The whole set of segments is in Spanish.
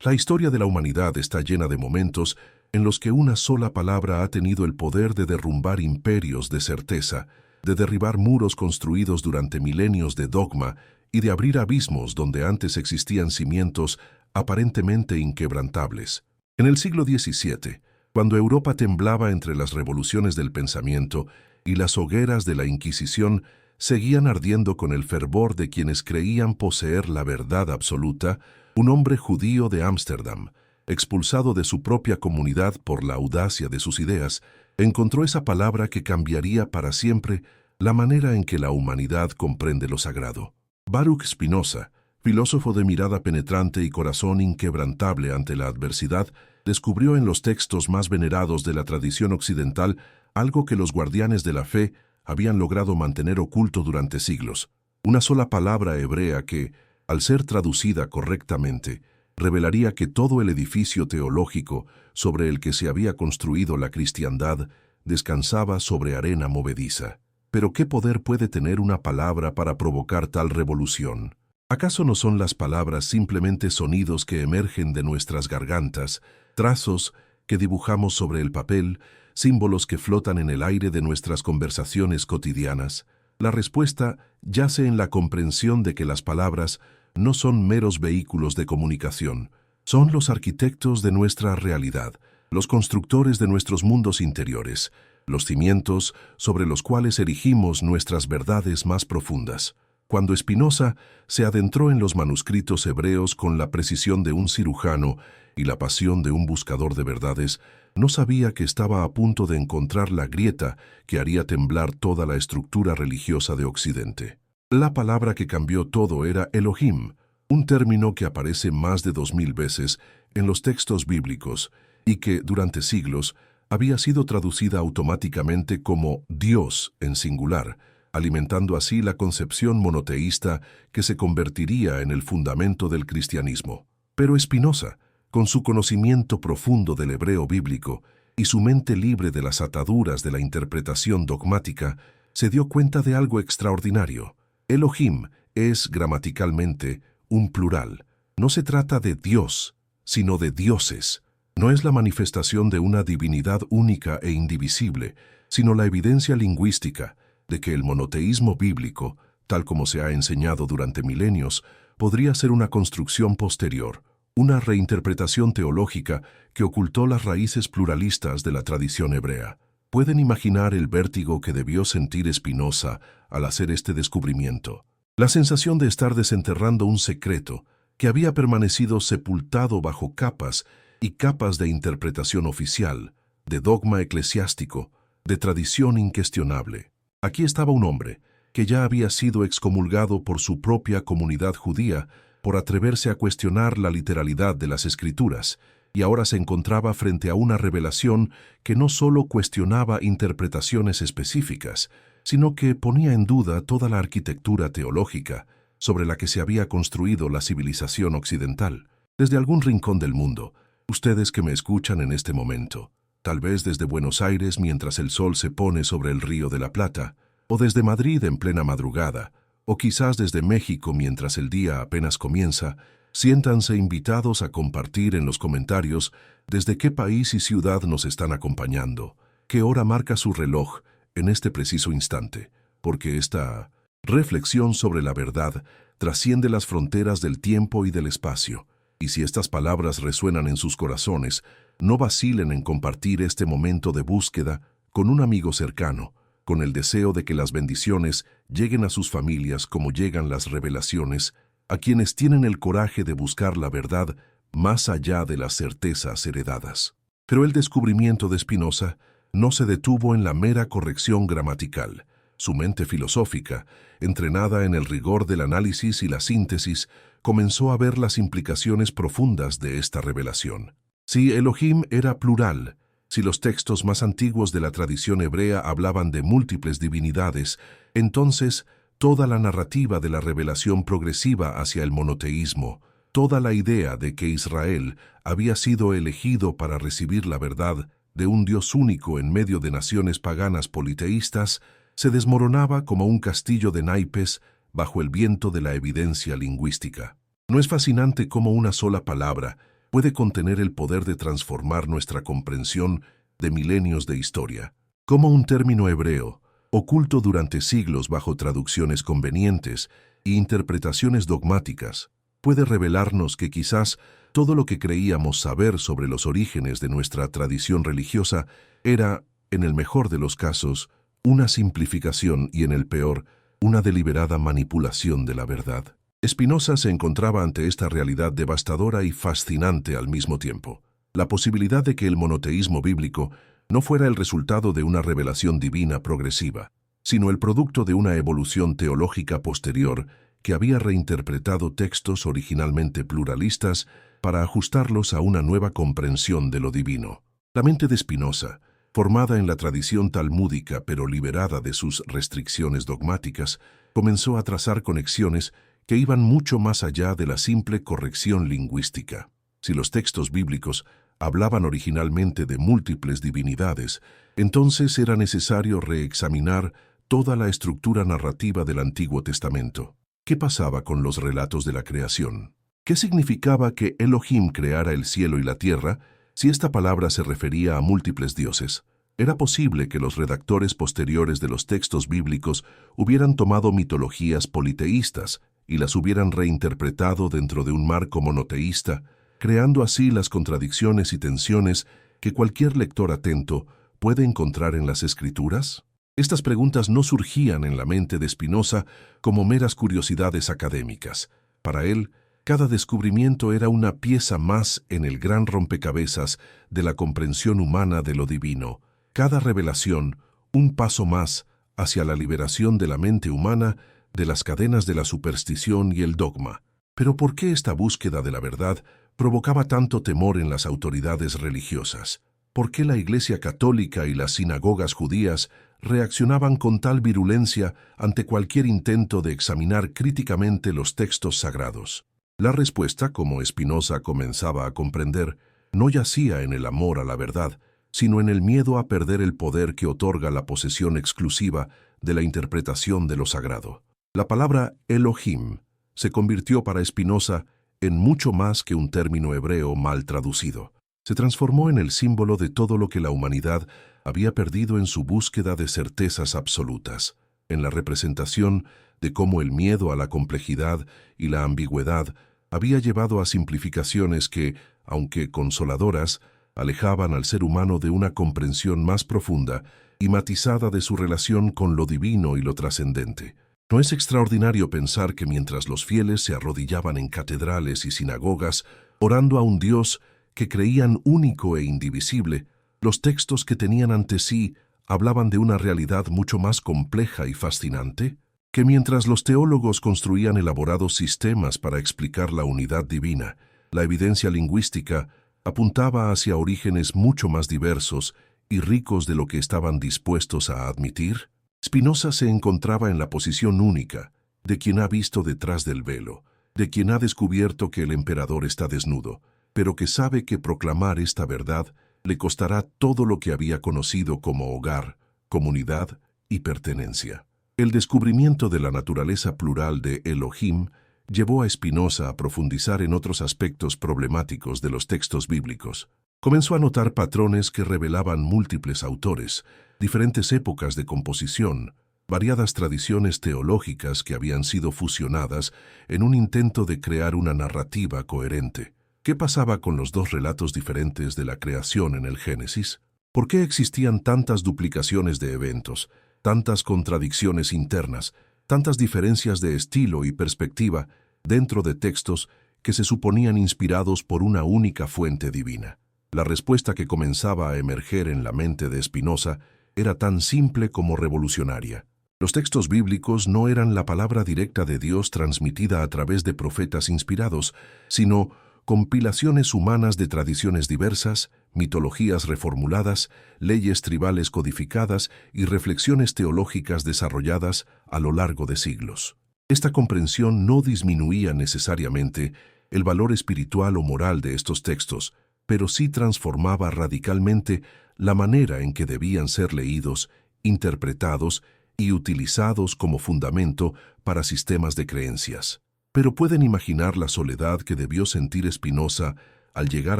La historia de la humanidad está llena de momentos en los que una sola palabra ha tenido el poder de derrumbar imperios de certeza, de derribar muros construidos durante milenios de dogma y de abrir abismos donde antes existían cimientos aparentemente inquebrantables. En el siglo XVII, cuando Europa temblaba entre las revoluciones del pensamiento y las hogueras de la Inquisición seguían ardiendo con el fervor de quienes creían poseer la verdad absoluta, un hombre judío de Ámsterdam, expulsado de su propia comunidad por la audacia de sus ideas, encontró esa palabra que cambiaría para siempre la manera en que la humanidad comprende lo sagrado. Baruch Spinoza, filósofo de mirada penetrante y corazón inquebrantable ante la adversidad, descubrió en los textos más venerados de la tradición occidental algo que los guardianes de la fe habían logrado mantener oculto durante siglos. Una sola palabra hebrea que, al ser traducida correctamente, revelaría que todo el edificio teológico sobre el que se había construido la cristiandad descansaba sobre arena movediza. Pero ¿qué poder puede tener una palabra para provocar tal revolución? ¿Acaso no son las palabras simplemente sonidos que emergen de nuestras gargantas, trazos que dibujamos sobre el papel, símbolos que flotan en el aire de nuestras conversaciones cotidianas? La respuesta yace en la comprensión de que las palabras no son meros vehículos de comunicación, son los arquitectos de nuestra realidad, los constructores de nuestros mundos interiores, los cimientos sobre los cuales erigimos nuestras verdades más profundas. Cuando Spinoza se adentró en los manuscritos hebreos con la precisión de un cirujano y la pasión de un buscador de verdades, no sabía que estaba a punto de encontrar la grieta que haría temblar toda la estructura religiosa de Occidente. La palabra que cambió todo era Elohim, un término que aparece más de 2000 veces en los textos bíblicos y que, durante siglos, había sido traducida automáticamente como Dios en singular, alimentando así la concepción monoteísta que se convertiría en el fundamento del cristianismo. Pero Spinoza, con su conocimiento profundo del hebreo bíblico y su mente libre de las ataduras de la interpretación dogmática, se dio cuenta de algo extraordinario. Elohim es, gramaticalmente, un plural. No se trata de Dios, sino de dioses. No es la manifestación de una divinidad única e indivisible, sino la evidencia lingüística de que el monoteísmo bíblico, tal como se ha enseñado durante milenios, podría ser una construcción posterior, una reinterpretación teológica que ocultó las raíces pluralistas de la tradición hebrea. ¿Pueden imaginar el vértigo que debió sentir Spinoza al hacer este descubrimiento? La sensación de estar desenterrando un secreto que había permanecido sepultado bajo capas y capas de interpretación oficial, de dogma eclesiástico, de tradición incuestionable. Aquí estaba un hombre que ya había sido excomulgado por su propia comunidad judía por atreverse a cuestionar la literalidad de las Escrituras, y ahora se encontraba frente a una revelación que no solo cuestionaba interpretaciones específicas, sino que ponía en duda toda la arquitectura teológica sobre la que se había construido la civilización occidental. Desde algún rincón del mundo, ustedes que me escuchan en este momento, tal vez desde Buenos Aires mientras el sol se pone sobre el Río de la Plata, o desde Madrid en plena madrugada, o quizás desde México mientras el día apenas comienza, siéntanse invitados a compartir en los comentarios desde qué país y ciudad nos están acompañando, qué hora marca su reloj en este preciso instante, porque esta reflexión sobre la verdad trasciende las fronteras del tiempo y del espacio, y si estas palabras resuenan en sus corazones, no vacilen en compartir este momento de búsqueda con un amigo cercano, con el deseo de que las bendiciones lleguen a sus familias como llegan las revelaciones, a quienes tienen el coraje de buscar la verdad más allá de las certezas heredadas. Pero el descubrimiento de Spinoza no se detuvo en la mera corrección gramatical. Su mente filosófica, entrenada en el rigor del análisis y la síntesis, comenzó a ver las implicaciones profundas de esta revelación. Si Elohim era plural, si los textos más antiguos de la tradición hebrea hablaban de múltiples divinidades, entonces toda la narrativa de la revelación progresiva hacia el monoteísmo, toda la idea de que Israel había sido elegido para recibir la verdad de un Dios único en medio de naciones paganas politeístas, se desmoronaba como un castillo de naipes bajo el viento de la evidencia lingüística. ¿No es fascinante cómo una sola palabra puede contener el poder de transformar nuestra comprensión de milenios de historia. Como un término hebreo, oculto durante siglos bajo traducciones convenientes e interpretaciones dogmáticas, puede revelarnos que quizás todo lo que creíamos saber sobre los orígenes de nuestra tradición religiosa era, en el mejor de los casos, una simplificación y, en el peor, una deliberada manipulación de la verdad. Spinoza se encontraba ante esta realidad devastadora y fascinante al mismo tiempo. La posibilidad de que el monoteísmo bíblico no fuera el resultado de una revelación divina progresiva, sino el producto de una evolución teológica posterior que había reinterpretado textos originalmente pluralistas para ajustarlos a una nueva comprensión de lo divino. La mente de Spinoza, formada en la tradición talmúdica pero liberada de sus restricciones dogmáticas, comenzó a trazar conexiones que iban mucho más allá de la simple corrección lingüística. Si los textos bíblicos hablaban originalmente de múltiples divinidades, entonces era necesario reexaminar toda la estructura narrativa del Antiguo Testamento. ¿Qué pasaba con los relatos de la creación? ¿Qué significaba que Elohim creara el cielo y la tierra si esta palabra se refería a múltiples dioses? Era posible que los redactores posteriores de los textos bíblicos hubieran tomado mitologías politeístas y las hubieran reinterpretado dentro de un marco monoteísta, creando así las contradicciones y tensiones que cualquier lector atento puede encontrar en las Escrituras. Estas preguntas no surgían en la mente de Spinoza como meras curiosidades académicas. Para él, cada descubrimiento era una pieza más en el gran rompecabezas de la comprensión humana de lo divino. Cada revelación, un paso más hacia la liberación de la mente humana de las cadenas de la superstición y el dogma. Pero ¿por qué esta búsqueda de la verdad provocaba tanto temor en las autoridades religiosas? ¿Por qué la Iglesia Católica y las sinagogas judías reaccionaban con tal virulencia ante cualquier intento de examinar críticamente los textos sagrados? La respuesta, como Spinoza comenzaba a comprender, no yacía en el amor a la verdad, sino en el miedo a perder el poder que otorga la posesión exclusiva de la interpretación de lo sagrado. La palabra Elohim se convirtió para Spinoza en mucho más que un término hebreo mal traducido. Se transformó en el símbolo de todo lo que la humanidad había perdido en su búsqueda de certezas absolutas, en la representación de cómo el miedo a la complejidad y la ambigüedad había llevado a simplificaciones que, aunque consoladoras, alejaban al ser humano de una comprensión más profunda y matizada de su relación con lo divino y lo trascendente. ¿No es extraordinario pensar que mientras los fieles se arrodillaban en catedrales y sinagogas, orando a un Dios que creían único e indivisible, los textos que tenían ante sí hablaban de una realidad mucho más compleja y fascinante? Que mientras los teólogos construían elaborados sistemas para explicar la unidad divina, la evidencia lingüística apuntaba hacia orígenes mucho más diversos y ricos de lo que estaban dispuestos a admitir? Spinoza se encontraba en la posición única de quien ha visto detrás del velo, de quien ha descubierto que el emperador está desnudo, pero que sabe que proclamar esta verdad le costará todo lo que había conocido como hogar, comunidad y pertenencia. El descubrimiento de la naturaleza plural de Elohim llevó a Spinoza a profundizar en otros aspectos problemáticos de los textos bíblicos. Comenzó a notar patrones que revelaban múltiples autores, diferentes épocas de composición, variadas tradiciones teológicas que habían sido fusionadas en un intento de crear una narrativa coherente. ¿Qué pasaba con los dos relatos diferentes de la creación en el Génesis? ¿Por qué existían tantas duplicaciones de eventos, tantas contradicciones internas, tantas diferencias de estilo y perspectiva dentro de textos que se suponían inspirados por una única fuente divina? La respuesta que comenzaba a emerger en la mente de Spinoza era tan simple como revolucionaria. Los textos bíblicos no eran la palabra directa de Dios transmitida a través de profetas inspirados, sino compilaciones humanas de tradiciones diversas, mitologías reformuladas, leyes tribales codificadas y reflexiones teológicas desarrolladas a lo largo de siglos. Esta comprensión no disminuía necesariamente el valor espiritual o moral de estos textos, pero sí transformaba radicalmente la manera en que debían ser leídos, interpretados y utilizados como fundamento para sistemas de creencias. Pero pueden imaginar la soledad que debió sentir Spinoza al llegar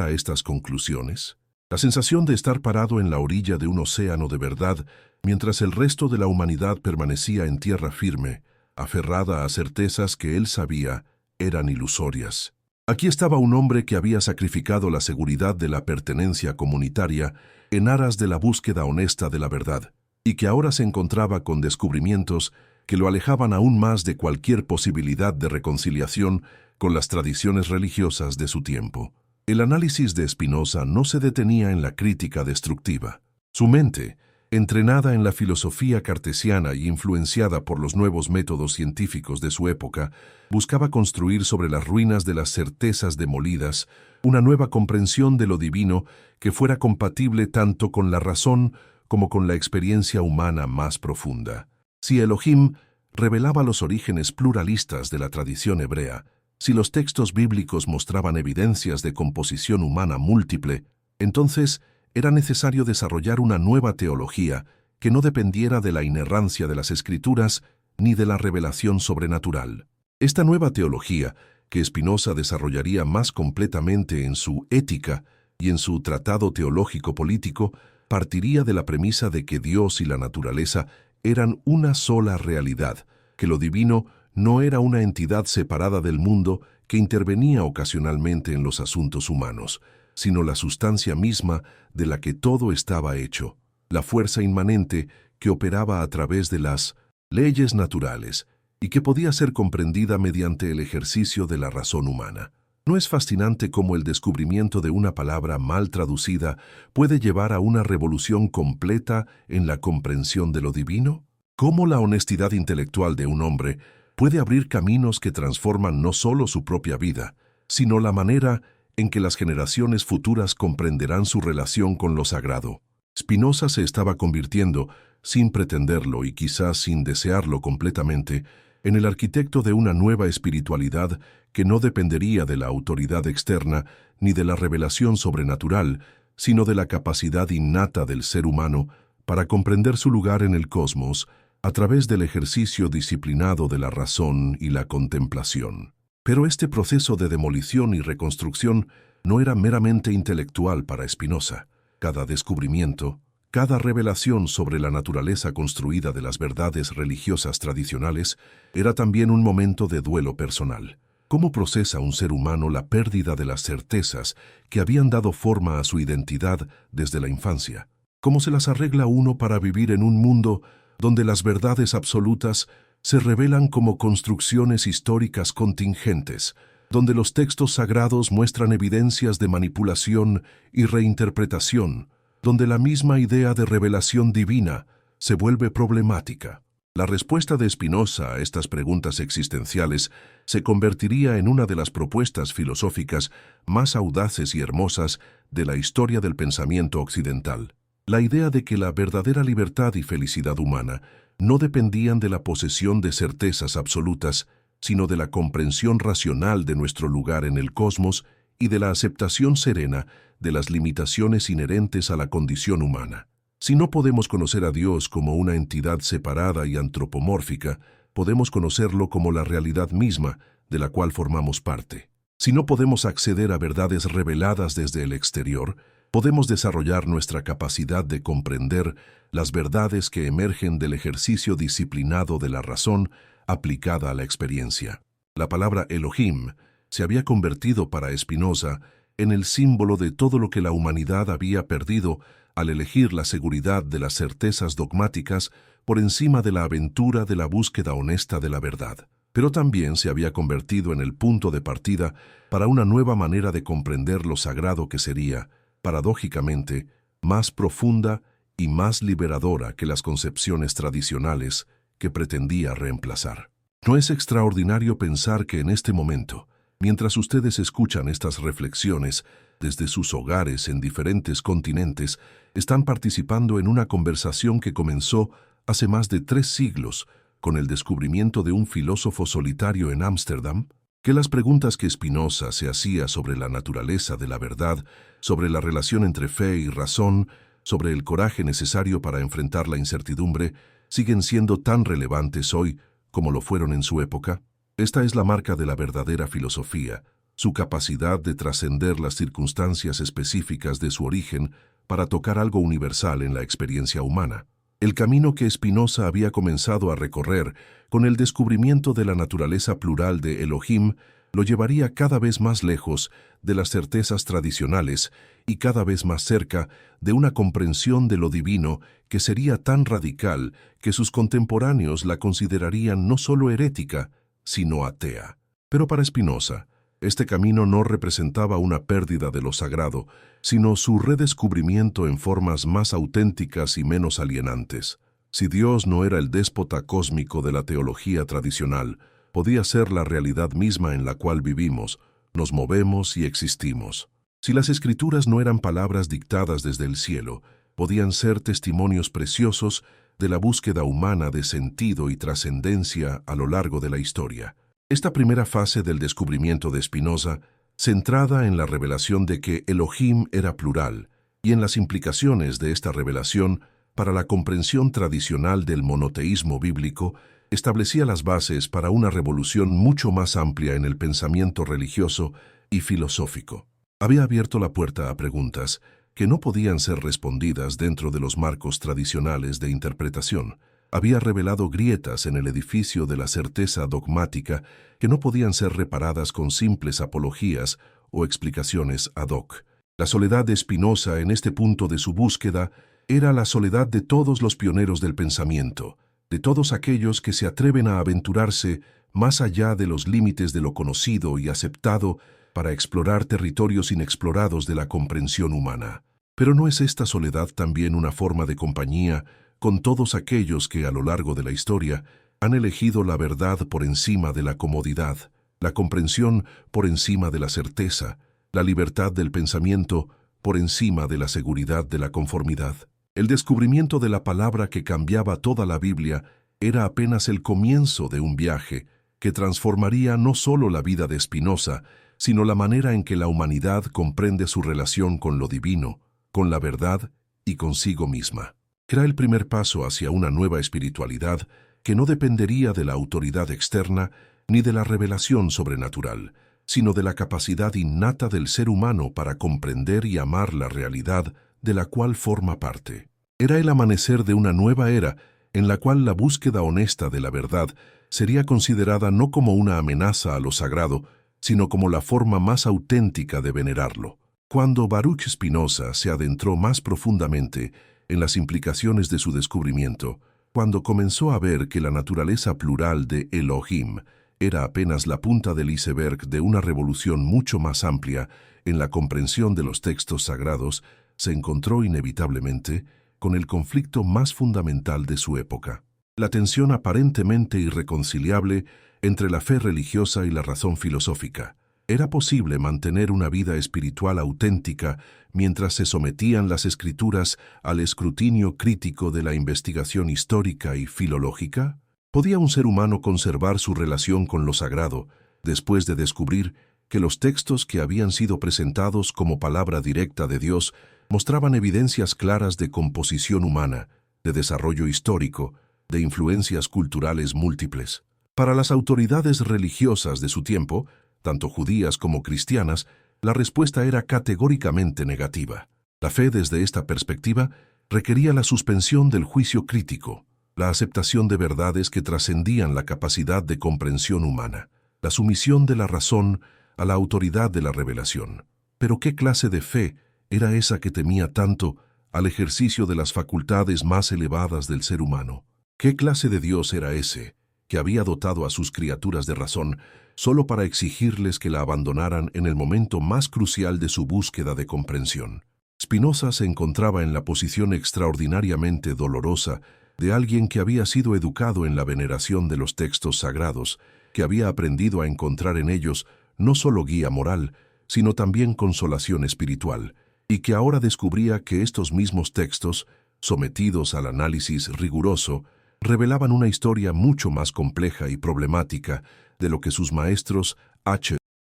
a estas conclusiones? La sensación de estar parado en la orilla de un océano de verdad, mientras el resto de la humanidad permanecía en tierra firme, aferrada a certezas que él sabía eran ilusorias. Aquí estaba un hombre que había sacrificado la seguridad de la pertenencia comunitaria en aras de la búsqueda honesta de la verdad, y que ahora se encontraba con descubrimientos que lo alejaban aún más de cualquier posibilidad de reconciliación con las tradiciones religiosas de su tiempo. El análisis de Spinoza no se detenía en la crítica destructiva. Su mente, entrenada en la filosofía cartesiana y influenciada por los nuevos métodos científicos de su época, buscaba construir sobre las ruinas de las certezas demolidas una nueva comprensión de lo divino que fuera compatible tanto con la razón como con la experiencia humana más profunda. Si Elohim revelaba los orígenes pluralistas de la tradición hebrea, si los textos bíblicos mostraban evidencias de composición humana múltiple, entonces era necesario desarrollar una nueva teología que no dependiera de la inerrancia de las Escrituras ni de la revelación sobrenatural. Esta nueva teología, que Spinoza desarrollaría más completamente en su Ética y en su Tratado Teológico Político, partiría de la premisa de que Dios y la naturaleza eran una sola realidad, que lo divino no era una entidad separada del mundo que intervenía ocasionalmente en los asuntos humanos, sino la sustancia misma de la que todo estaba hecho, la fuerza inmanente que operaba a través de las leyes naturales y que podía ser comprendida mediante el ejercicio de la razón humana. ¿No es fascinante cómo el descubrimiento de una palabra mal traducida puede llevar a una revolución completa en la comprensión de lo divino? ¿Cómo la honestidad intelectual de un hombre puede abrir caminos que transforman no solo su propia vida, sino la manera en que las generaciones futuras comprenderán su relación con lo sagrado? Spinoza se estaba convirtiendo, sin pretenderlo y quizás sin desearlo completamente, en el arquitecto de una nueva espiritualidad que no dependería de la autoridad externa ni de la revelación sobrenatural, sino de la capacidad innata del ser humano para comprender su lugar en el cosmos a través del ejercicio disciplinado de la razón y la contemplación. Pero este proceso de demolición y reconstrucción no era meramente intelectual para Spinoza. Cada descubrimiento, cada revelación sobre la naturaleza construida de las verdades religiosas tradicionales era también un momento de duelo personal. ¿Cómo procesa un ser humano la pérdida de las certezas que habían dado forma a su identidad desde la infancia? ¿Cómo se las arregla uno para vivir en un mundo donde las verdades absolutas se revelan como construcciones históricas contingentes, donde los textos sagrados muestran evidencias de manipulación y reinterpretación, donde la misma idea de revelación divina se vuelve problemática? La respuesta de Spinoza a estas preguntas existenciales se convertiría en una de las propuestas filosóficas más audaces y hermosas de la historia del pensamiento occidental. La idea de que la verdadera libertad y felicidad humana no dependían de la posesión de certezas absolutas, sino de la comprensión racional de nuestro lugar en el cosmos y de la aceptación serena de las limitaciones inherentes a la condición humana. Si no podemos conocer a Dios como una entidad separada y antropomórfica, podemos conocerlo como la realidad misma de la cual formamos parte. Si no podemos acceder a verdades reveladas desde el exterior, podemos desarrollar nuestra capacidad de comprender las verdades que emergen del ejercicio disciplinado de la razón aplicada a la experiencia. La palabra Elohim se había convertido para Spinoza en el símbolo de todo lo que la humanidad había perdido al elegir la seguridad de las certezas dogmáticas por encima de la aventura de la búsqueda honesta de la verdad. Pero también se había convertido en el punto de partida para una nueva manera de comprender lo sagrado que sería, paradójicamente, más profunda y más liberadora que las concepciones tradicionales que pretendía reemplazar. ¿No es extraordinario pensar que en este momento, mientras ustedes escuchan estas reflexiones desde sus hogares en diferentes continentes, están participando en una conversación que comenzó hace más de 3 siglos con el descubrimiento de un filósofo solitario en Ámsterdam? Que las preguntas que Spinoza se hacía sobre la naturaleza de la verdad, sobre la relación entre fe y razón, sobre el coraje necesario para enfrentar la incertidumbre, siguen siendo tan relevantes hoy como lo fueron en su época? Esta es la marca de la verdadera filosofía, su capacidad de trascender las circunstancias específicas de su origen para tocar algo universal en la experiencia humana. El camino que Spinoza había comenzado a recorrer con el descubrimiento de la naturaleza plural de Elohim lo llevaría cada vez más lejos de las certezas tradicionales y cada vez más cerca de una comprensión de lo divino que sería tan radical que sus contemporáneos la considerarían no solo herética, sino atea. Pero para Spinoza, este camino no representaba una pérdida de lo sagrado, sino su redescubrimiento en formas más auténticas y menos alienantes. Si Dios no era el déspota cósmico de la teología tradicional, podía ser la realidad misma en la cual vivimos, nos movemos y existimos. Si las Escrituras no eran palabras dictadas desde el cielo, podían ser testimonios preciosos de la búsqueda humana de sentido y trascendencia a lo largo de la historia. Esta primera fase del descubrimiento de Spinoza, centrada en la revelación de que Elohim era plural y en las implicaciones de esta revelación para la comprensión tradicional del monoteísmo bíblico, establecía las bases para una revolución mucho más amplia en el pensamiento religioso y filosófico. Había abierto la puerta a preguntas que no podían ser respondidas dentro de los marcos tradicionales de interpretación. Había revelado grietas en el edificio de la certeza dogmática que no podían ser reparadas con simples apologías o explicaciones ad hoc. La soledad de Spinoza en este punto de su búsqueda era la soledad de todos los pioneros del pensamiento, de todos aquellos que se atreven a aventurarse más allá de los límites de lo conocido y aceptado para explorar territorios inexplorados de la comprensión humana. Pero ¿no es esta soledad también una forma de compañía con todos aquellos que a lo largo de la historia han elegido la verdad por encima de la comodidad, la comprensión por encima de la certeza, la libertad del pensamiento por encima de la seguridad de la conformidad? El descubrimiento de la palabra que cambiaba toda la Biblia era apenas el comienzo de un viaje que transformaría no solo la vida de Spinoza, sino la manera en que la humanidad comprende su relación con lo divino, con la verdad y consigo misma. Era el primer paso hacia una nueva espiritualidad que no dependería de la autoridad externa ni de la revelación sobrenatural, sino de la capacidad innata del ser humano para comprender y amar la realidad de la cual forma parte. Era el amanecer de una nueva era en la cual la búsqueda honesta de la verdad sería considerada no como una amenaza a lo sagrado, sino como la forma más auténtica de venerarlo. Cuando Baruch Spinoza se adentró más profundamente en las implicaciones de su descubrimiento, cuando comenzó a ver que la naturaleza plural de Elohim era apenas la punta del iceberg de una revolución mucho más amplia en la comprensión de los textos sagrados, se encontró inevitablemente con el conflicto más fundamental de su época: la tensión aparentemente irreconciliable entre la fe religiosa y la razón filosófica. ¿Era posible mantener una vida espiritual auténtica mientras se sometían las Escrituras al escrutinio crítico de la investigación histórica y filológica? ¿Podía un ser humano conservar su relación con lo sagrado después de descubrir que los textos que habían sido presentados como palabra directa de Dios mostraban evidencias claras de composición humana, de desarrollo histórico, de influencias culturales múltiples? Para las autoridades religiosas de su tiempo, tanto judías como cristianas, la respuesta era categóricamente negativa. La fe desde esta perspectiva requería la suspensión del juicio crítico, la aceptación de verdades que trascendían la capacidad de comprensión humana, la sumisión de la razón a la autoridad de la revelación. Pero ¿qué clase de fe era esa que temía tanto al ejercicio de las facultades más elevadas del ser humano? ¿Qué clase de Dios era ese que había dotado a sus criaturas de razón solo para exigirles que la abandonaran en el momento más crucial de su búsqueda de comprensión? Spinoza se encontraba en la posición extraordinariamente dolorosa de alguien que había sido educado en la veneración de los textos sagrados, que había aprendido a encontrar en ellos no solo guía moral, sino también consolación espiritual, y que ahora descubría que estos mismos textos, sometidos al análisis riguroso, revelaban una historia mucho más compleja y problemática de lo que sus maestros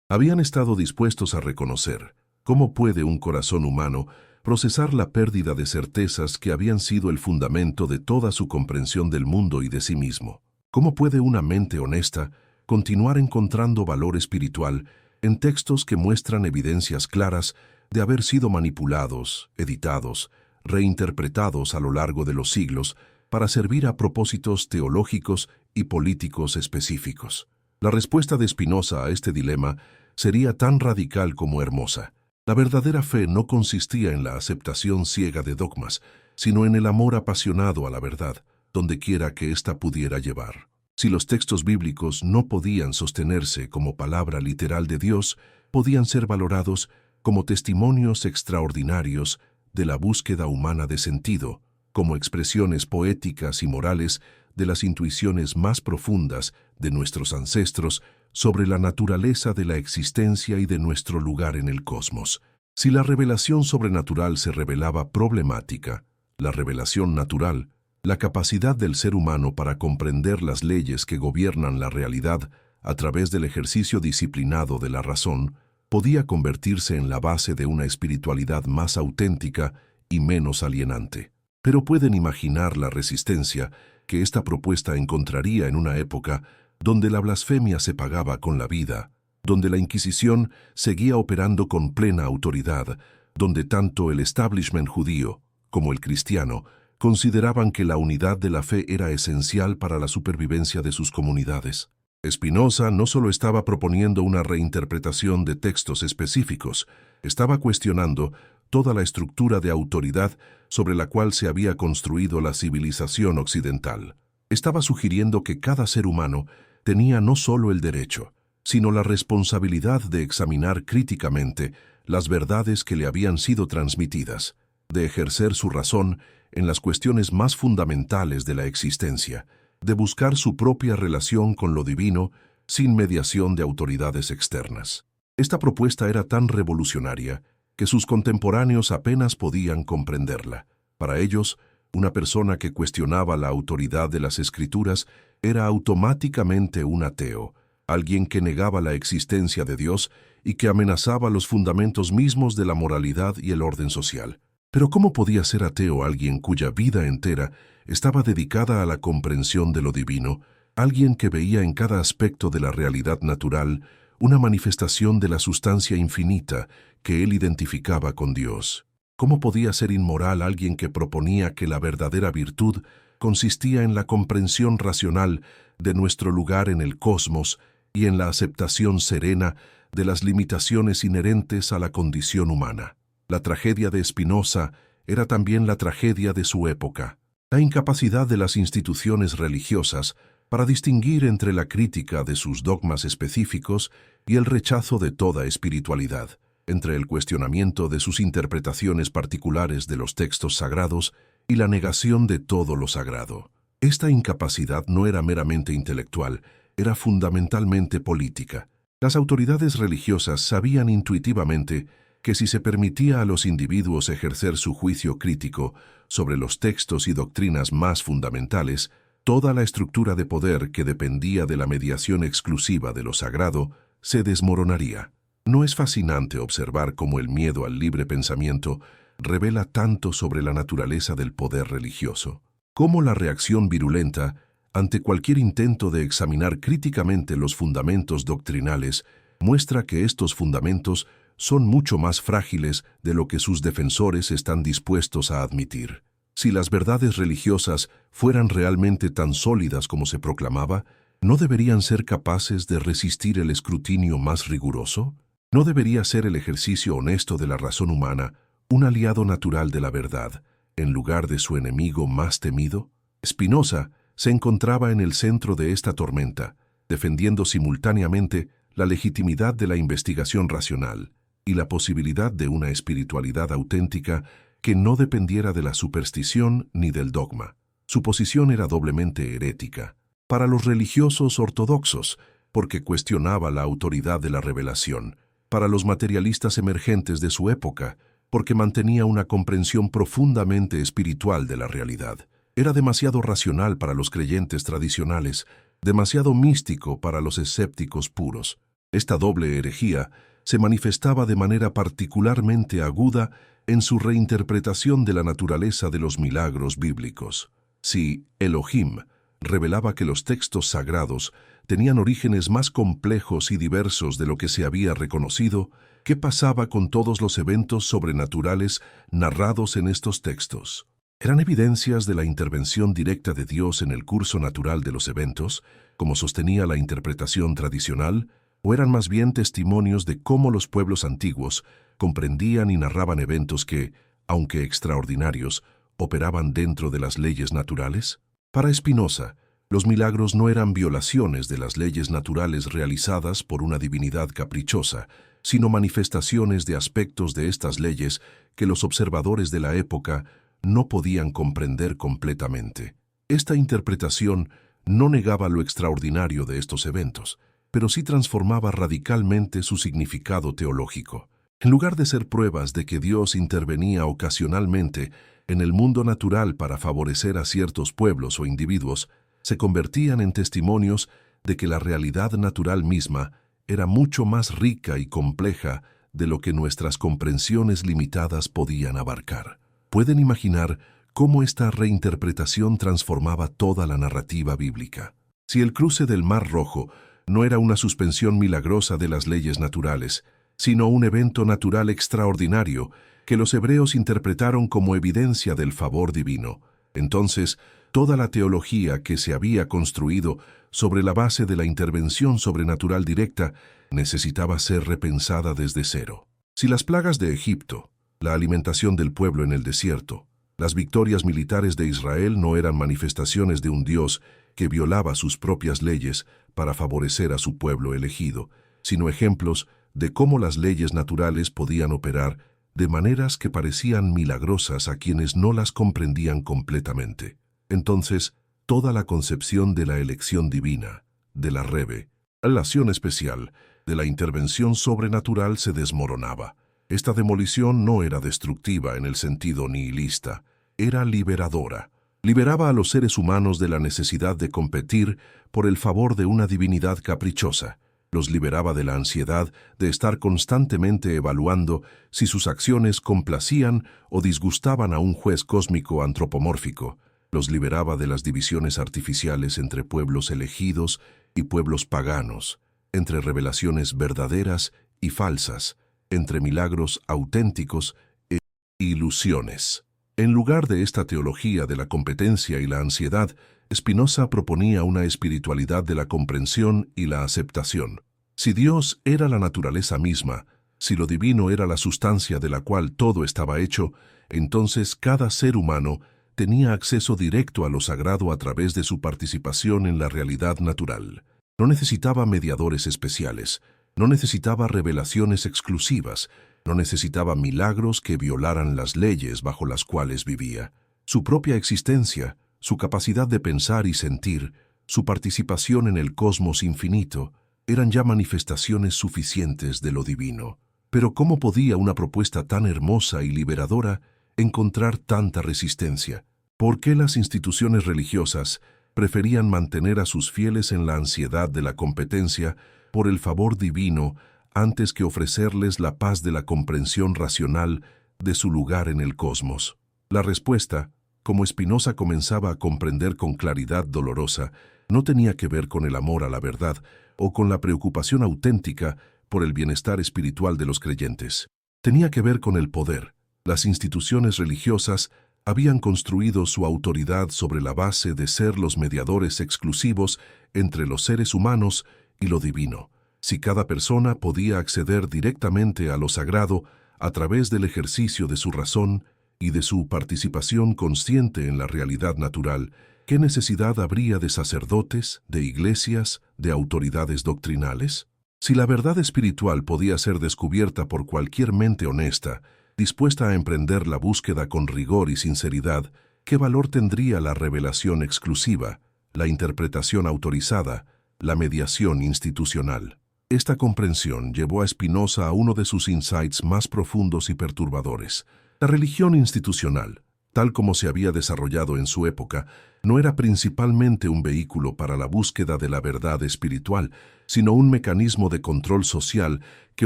habían estado dispuestos a reconocer. ¿Cómo puede un corazón humano procesar la pérdida de certezas que habían sido el fundamento de toda su comprensión del mundo y de sí mismo? ¿Cómo puede una mente honesta continuar encontrando valor espiritual en textos que muestran evidencias claras de haber sido manipulados, editados, reinterpretados a lo largo de los siglos para servir a propósitos teológicos y políticos específicos. La respuesta de Spinoza a este dilema sería tan radical como hermosa. La verdadera fe no consistía en la aceptación ciega de dogmas, sino en el amor apasionado a la verdad, donde quiera que ésta pudiera llevar. Si los textos bíblicos no podían sostenerse como palabra literal de Dios, podían ser valorados como testimonios extraordinarios de la búsqueda humana de sentido, como expresiones poéticas y morales de las intuiciones más profundas de nuestros ancestros sobre la naturaleza de la existencia y de nuestro lugar en el cosmos. Si la revelación sobrenatural se revelaba problemática, la revelación natural, la capacidad del ser humano para comprender las leyes que gobiernan la realidad a través del ejercicio disciplinado de la razón, podía convertirse en la base de una espiritualidad más auténtica y menos alienante. Pero pueden imaginar la resistencia que esta propuesta encontraría en una época donde la blasfemia se pagaba con la vida, donde la Inquisición seguía operando con plena autoridad, donde tanto el establishment judío como el cristiano consideraban que la unidad de la fe era esencial para la supervivencia de sus comunidades. Spinoza no solo estaba proponiendo una reinterpretación de textos específicos, estaba cuestionando toda la estructura de autoridad sobre la cual se había construido la civilización occidental. Estaba sugiriendo que cada ser humano tenía no solo el derecho, sino la responsabilidad de examinar críticamente las verdades que le habían sido transmitidas, de ejercer su razón en las cuestiones más fundamentales de la existencia, de buscar su propia relación con lo divino sin mediación de autoridades externas. Esta propuesta era tan revolucionaria que sus contemporáneos apenas podían comprenderla. Para ellos, una persona que cuestionaba la autoridad de las Escrituras era automáticamente un ateo, alguien que negaba la existencia de Dios y que amenazaba los fundamentos mismos de la moralidad y el orden social. Pero ¿cómo podía ser ateo alguien cuya vida entera estaba dedicada a la comprensión de lo divino, alguien que veía en cada aspecto de la realidad natural una manifestación de la sustancia infinita que él identificaba con Dios? ¿Cómo podía ser inmoral alguien que proponía que la verdadera virtud consistía en la comprensión racional de nuestro lugar en el cosmos y en la aceptación serena de las limitaciones inherentes a la condición humana? La tragedia de Spinoza era también la tragedia de su época. La incapacidad de las instituciones religiosas para distinguir entre la crítica de sus dogmas específicos y el rechazo de toda espiritualidad, entre el cuestionamiento de sus interpretaciones particulares de los textos sagrados y la negación de todo lo sagrado. Esta incapacidad no era meramente intelectual, era fundamentalmente política. Las autoridades religiosas sabían intuitivamente que si se permitía a los individuos ejercer su juicio crítico sobre los textos y doctrinas más fundamentales, toda la estructura de poder que dependía de la mediación exclusiva de lo sagrado se desmoronaría. ¿No es fascinante observar cómo el miedo al libre pensamiento revela tanto sobre la naturaleza del poder religioso? Cómo la reacción virulenta ante cualquier intento de examinar críticamente los fundamentos doctrinales muestra que estos fundamentos son mucho más frágiles de lo que sus defensores están dispuestos a admitir. Si las verdades religiosas fueran realmente tan sólidas como se proclamaba, ¿no deberían ser capaces de resistir el escrutinio más riguroso? ¿No debería ser el ejercicio honesto de la razón humana un aliado natural de la verdad, en lugar de su enemigo más temido? Spinoza se encontraba en el centro de esta tormenta, defendiendo simultáneamente la legitimidad de la investigación racional y la posibilidad de una espiritualidad auténtica que no dependiera de la superstición ni del dogma. Su posición era doblemente herética. Para los religiosos ortodoxos, porque cuestionaba la autoridad de la revelación. Para los materialistas emergentes de su época, porque mantenía una comprensión profundamente espiritual de la realidad. Era demasiado racional para los creyentes tradicionales, demasiado místico para los escépticos puros. Esta doble herejía se manifestaba de manera particularmente aguda en su reinterpretación de la naturaleza de los milagros bíblicos. Si Elohim, revelaba que los textos sagrados tenían orígenes más complejos y diversos de lo que se había reconocido. ¿Qué pasaba con todos los eventos sobrenaturales narrados en estos textos? ¿Eran evidencias de la intervención directa de Dios en el curso natural de los eventos, como sostenía la interpretación tradicional, o eran más bien testimonios de cómo los pueblos antiguos comprendían y narraban eventos que, aunque extraordinarios, operaban dentro de las leyes naturales? Para Spinoza, los milagros no eran violaciones de las leyes naturales realizadas por una divinidad caprichosa, sino manifestaciones de aspectos de estas leyes que los observadores de la época no podían comprender completamente. Esta interpretación no negaba lo extraordinario de estos eventos, pero sí transformaba radicalmente su significado teológico. En lugar de ser pruebas de que Dios intervenía ocasionalmente en el mundo natural para favorecer a ciertos pueblos o individuos, se convertían en testimonios de que la realidad natural misma era mucho más rica y compleja de lo que nuestras comprensiones limitadas podían abarcar. ¿Pueden imaginar cómo esta reinterpretación transformaba toda la narrativa bíblica? Si el cruce del Mar Rojo no era una suspensión milagrosa de las leyes naturales, sino un evento natural extraordinario que los hebreos interpretaron como evidencia del favor divino, entonces toda la teología que se había construido sobre la base de la intervención sobrenatural directa necesitaba ser repensada desde cero. Si las plagas de Egipto, la alimentación del pueblo en el desierto, las victorias militares de Israel no eran manifestaciones de un Dios que violaba sus propias leyes para favorecer a su pueblo elegido, sino ejemplos de cómo las leyes naturales podían operar de maneras que parecían milagrosas a quienes no las comprendían completamente. Entonces, toda la concepción de la elección divina, de la revelación especial, de la intervención sobrenatural se desmoronaba. Esta demolición no era destructiva en el sentido nihilista, era liberadora. Liberaba a los seres humanos de la necesidad de competir por el favor de una divinidad caprichosa. Los liberaba de la ansiedad de estar constantemente evaluando si sus acciones complacían o disgustaban a un juez cósmico antropomórfico. Los liberaba de las divisiones artificiales entre pueblos elegidos y pueblos paganos, entre revelaciones verdaderas y falsas, entre milagros auténticos e ilusiones. En lugar de esta teología de la competencia y la ansiedad, Spinoza proponía una espiritualidad de la comprensión y la aceptación. Si Dios era la naturaleza misma, si lo divino era la sustancia de la cual todo estaba hecho, entonces cada ser humano tenía acceso directo a lo sagrado a través de su participación en la realidad natural. No necesitaba mediadores especiales, no necesitaba revelaciones exclusivas, no necesitaba milagros que violaran las leyes bajo las cuales vivía. Su propia existencia, su capacidad de pensar y sentir, su participación en el cosmos infinito, eran ya manifestaciones suficientes de lo divino. Pero ¿cómo podía una propuesta tan hermosa y liberadora encontrar tanta resistencia? ¿Por qué las instituciones religiosas preferían mantener a sus fieles en la ansiedad de la competencia por el favor divino antes que ofrecerles la paz de la comprensión racional de su lugar en el cosmos? La respuesta, como Spinoza comenzaba a comprender con claridad dolorosa, no tenía que ver con el amor a la verdad o con la preocupación auténtica por el bienestar espiritual de los creyentes. Tenía que ver con el poder. Las instituciones religiosas habían construido su autoridad sobre la base de ser los mediadores exclusivos entre los seres humanos y lo divino. Si cada persona podía acceder directamente a lo sagrado a través del ejercicio de su razón y de su participación consciente en la realidad natural, ¿qué necesidad habría de sacerdotes, de iglesias, de autoridades doctrinales? Si la verdad espiritual podía ser descubierta por cualquier mente honesta, dispuesta a emprender la búsqueda con rigor y sinceridad, ¿qué valor tendría la revelación exclusiva, la interpretación autorizada, la mediación institucional? Esta comprensión llevó a Spinoza a uno de sus insights más profundos y perturbadores. La religión institucional, tal como se había desarrollado en su época, no era principalmente un vehículo para la búsqueda de la verdad espiritual, sino un mecanismo de control social que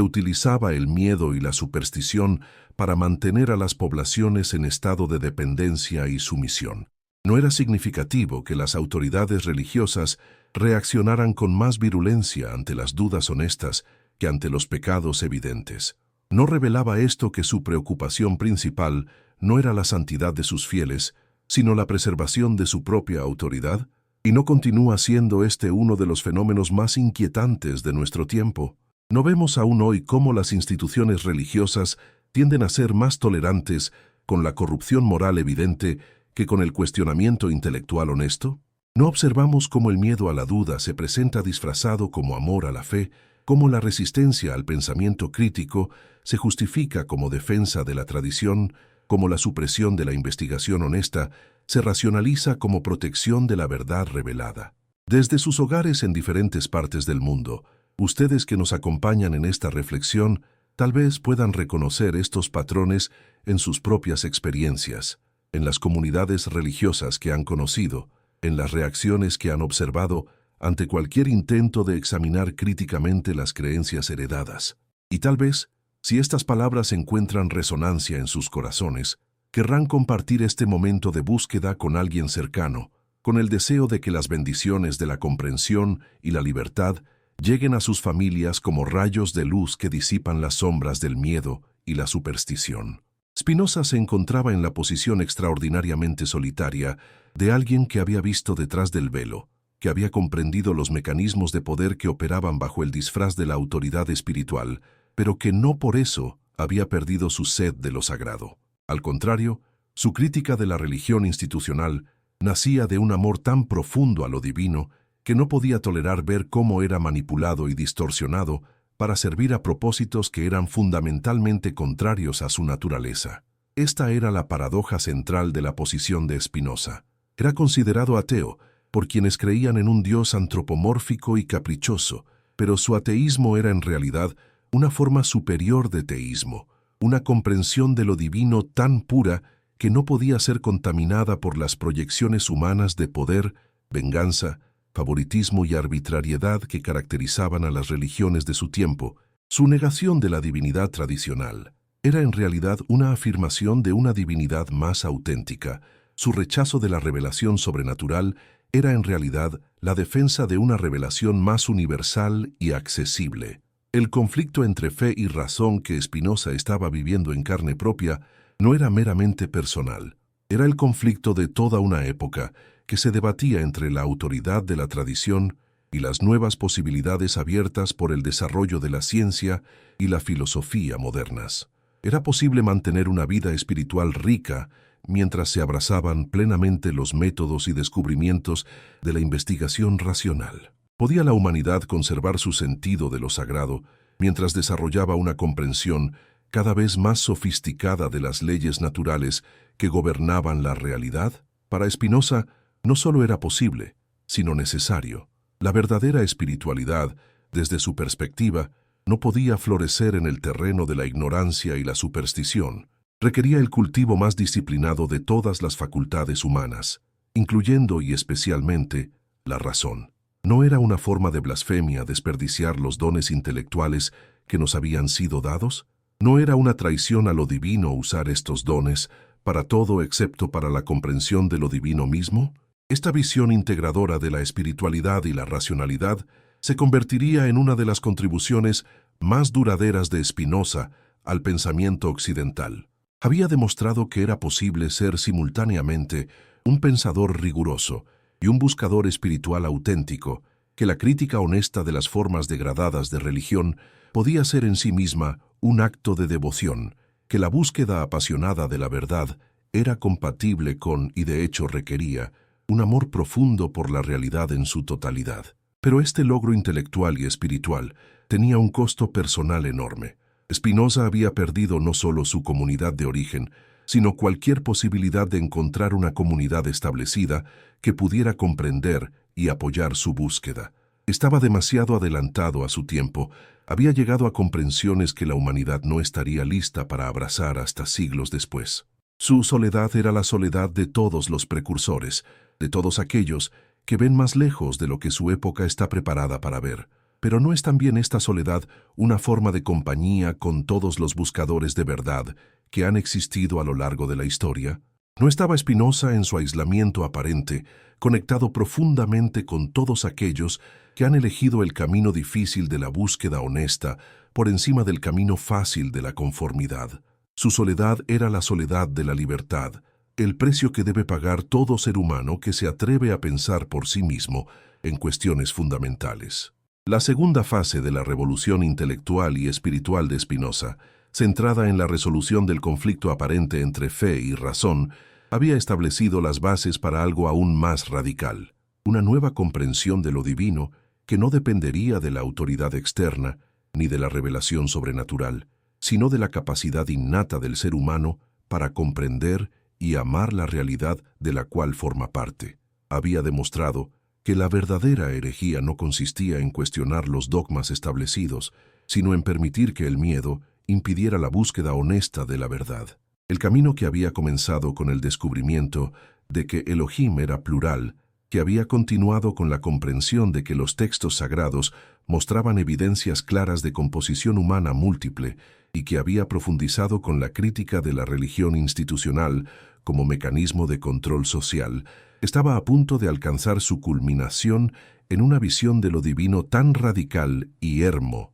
utilizaba el miedo y la superstición para mantener a las poblaciones en estado de dependencia y sumisión. No era significativo que las autoridades religiosas reaccionaran con más virulencia ante las dudas honestas que ante los pecados evidentes. ¿No revelaba esto que su preocupación principal no era la santidad de sus fieles, sino la preservación de su propia autoridad? ¿Y no continúa siendo este uno de los fenómenos más inquietantes de nuestro tiempo? ¿No vemos aún hoy cómo las instituciones religiosas tienden a ser más tolerantes con la corrupción moral evidente que con el cuestionamiento intelectual honesto? ¿No observamos cómo el miedo a la duda se presenta disfrazado como amor a la fe, cómo la resistencia al pensamiento crítico se justifica como defensa de la tradición, cómo la supresión de la investigación honesta se racionaliza como protección de la verdad revelada? Desde sus hogares en diferentes partes del mundo, ustedes que nos acompañan en esta reflexión tal vez puedan reconocer estos patrones en sus propias experiencias, en las comunidades religiosas que han conocido, en las reacciones que han observado ante cualquier intento de examinar críticamente las creencias heredadas. Y tal vez, si estas palabras encuentran resonancia en sus corazones, querrán compartir este momento de búsqueda con alguien cercano, con el deseo de que las bendiciones de la comprensión y la libertad lleguen a sus familias como rayos de luz que disipan las sombras del miedo y la superstición. Spinoza se encontraba en la posición extraordinariamente solitaria de alguien que había visto detrás del velo, que había comprendido los mecanismos de poder que operaban bajo el disfraz de la autoridad espiritual, pero que no por eso había perdido su sed de lo sagrado. Al contrario, su crítica de la religión institucional nacía de un amor tan profundo a lo divino que no podía tolerar ver cómo era manipulado y distorsionado para servir a propósitos que eran fundamentalmente contrarios a su naturaleza. Esta era la paradoja central de la posición de Spinoza. Era considerado ateo por quienes creían en un Dios antropomórfico y caprichoso, pero su ateísmo era en realidad una forma superior de teísmo, una comprensión de lo divino tan pura que no podía ser contaminada por las proyecciones humanas de poder, venganza, favoritismo y arbitrariedad que caracterizaban a las religiones de su tiempo. Su negación de la divinidad tradicional era en realidad una afirmación de una divinidad más auténtica. Su rechazo de la revelación sobrenatural era en realidad la defensa de una revelación más universal y accesible. El conflicto entre fe y razón que Spinoza estaba viviendo en carne propia no era meramente personal. Era el conflicto de toda una época que se debatía entre la autoridad de la tradición y las nuevas posibilidades abiertas por el desarrollo de la ciencia y la filosofía modernas. Era posible mantener una vida espiritual rica mientras se abrazaban plenamente los métodos y descubrimientos de la investigación racional. ¿Podía la humanidad conservar su sentido de lo sagrado mientras desarrollaba una comprensión cada vez más sofisticada de las leyes naturales que gobernaban la realidad? Para Spinoza, no solo era posible, sino necesario. La verdadera espiritualidad, desde su perspectiva, no podía florecer en el terreno de la ignorancia y la superstición. Requería el cultivo más disciplinado de todas las facultades humanas, incluyendo y especialmente la razón. ¿No era una forma de blasfemia desperdiciar los dones intelectuales que nos habían sido dados? ¿No era una traición a lo divino usar estos dones para todo excepto para la comprensión de lo divino mismo? Esta visión integradora de la espiritualidad y la racionalidad se convertiría en una de las contribuciones más duraderas de Spinoza al pensamiento occidental. Había demostrado que era posible ser simultáneamente un pensador riguroso y un buscador espiritual auténtico, que la crítica honesta de las formas degradadas de religión podía ser en sí misma un acto de devoción, que la búsqueda apasionada de la verdad era compatible con, y de hecho requería, un amor profundo por la realidad en su totalidad. Pero este logro intelectual y espiritual tenía un costo personal enorme. Spinoza había perdido no solo su comunidad de origen, sino cualquier posibilidad de encontrar una comunidad establecida que pudiera comprender y apoyar su búsqueda. Estaba demasiado adelantado a su tiempo, había llegado a comprensiones que la humanidad no estaría lista para abrazar hasta siglos después. Su soledad era la soledad de todos los precursores, de todos aquellos que ven más lejos de lo que su época está preparada para ver. Pero ¿no es también esta soledad una forma de compañía con todos los buscadores de verdad que han existido a lo largo de la historia? No estaba Spinoza en su aislamiento aparente, conectado profundamente con todos aquellos que han elegido el camino difícil de la búsqueda honesta por encima del camino fácil de la conformidad. Su soledad era la soledad de la libertad, el precio que debe pagar todo ser humano que se atreve a pensar por sí mismo en cuestiones fundamentales. La segunda fase de la revolución intelectual y espiritual de Spinoza, centrada en la resolución del conflicto aparente entre fe y razón, había establecido las bases para algo aún más radical, una nueva comprensión de lo divino que no dependería de la autoridad externa ni de la revelación sobrenatural, sino de la capacidad innata del ser humano para comprender y amar la realidad de la cual forma parte. Había demostrado que la verdadera herejía no consistía en cuestionar los dogmas establecidos, sino en permitir que el miedo impidiera la búsqueda honesta de la verdad. El camino que había comenzado con el descubrimiento de que Elohim era plural, que había continuado con la comprensión de que los textos sagrados mostraban evidencias claras de composición humana múltiple y que había profundizado con la crítica de la religión institucional como mecanismo de control social, estaba a punto de alcanzar su culminación en una visión de lo divino tan radical y hermosa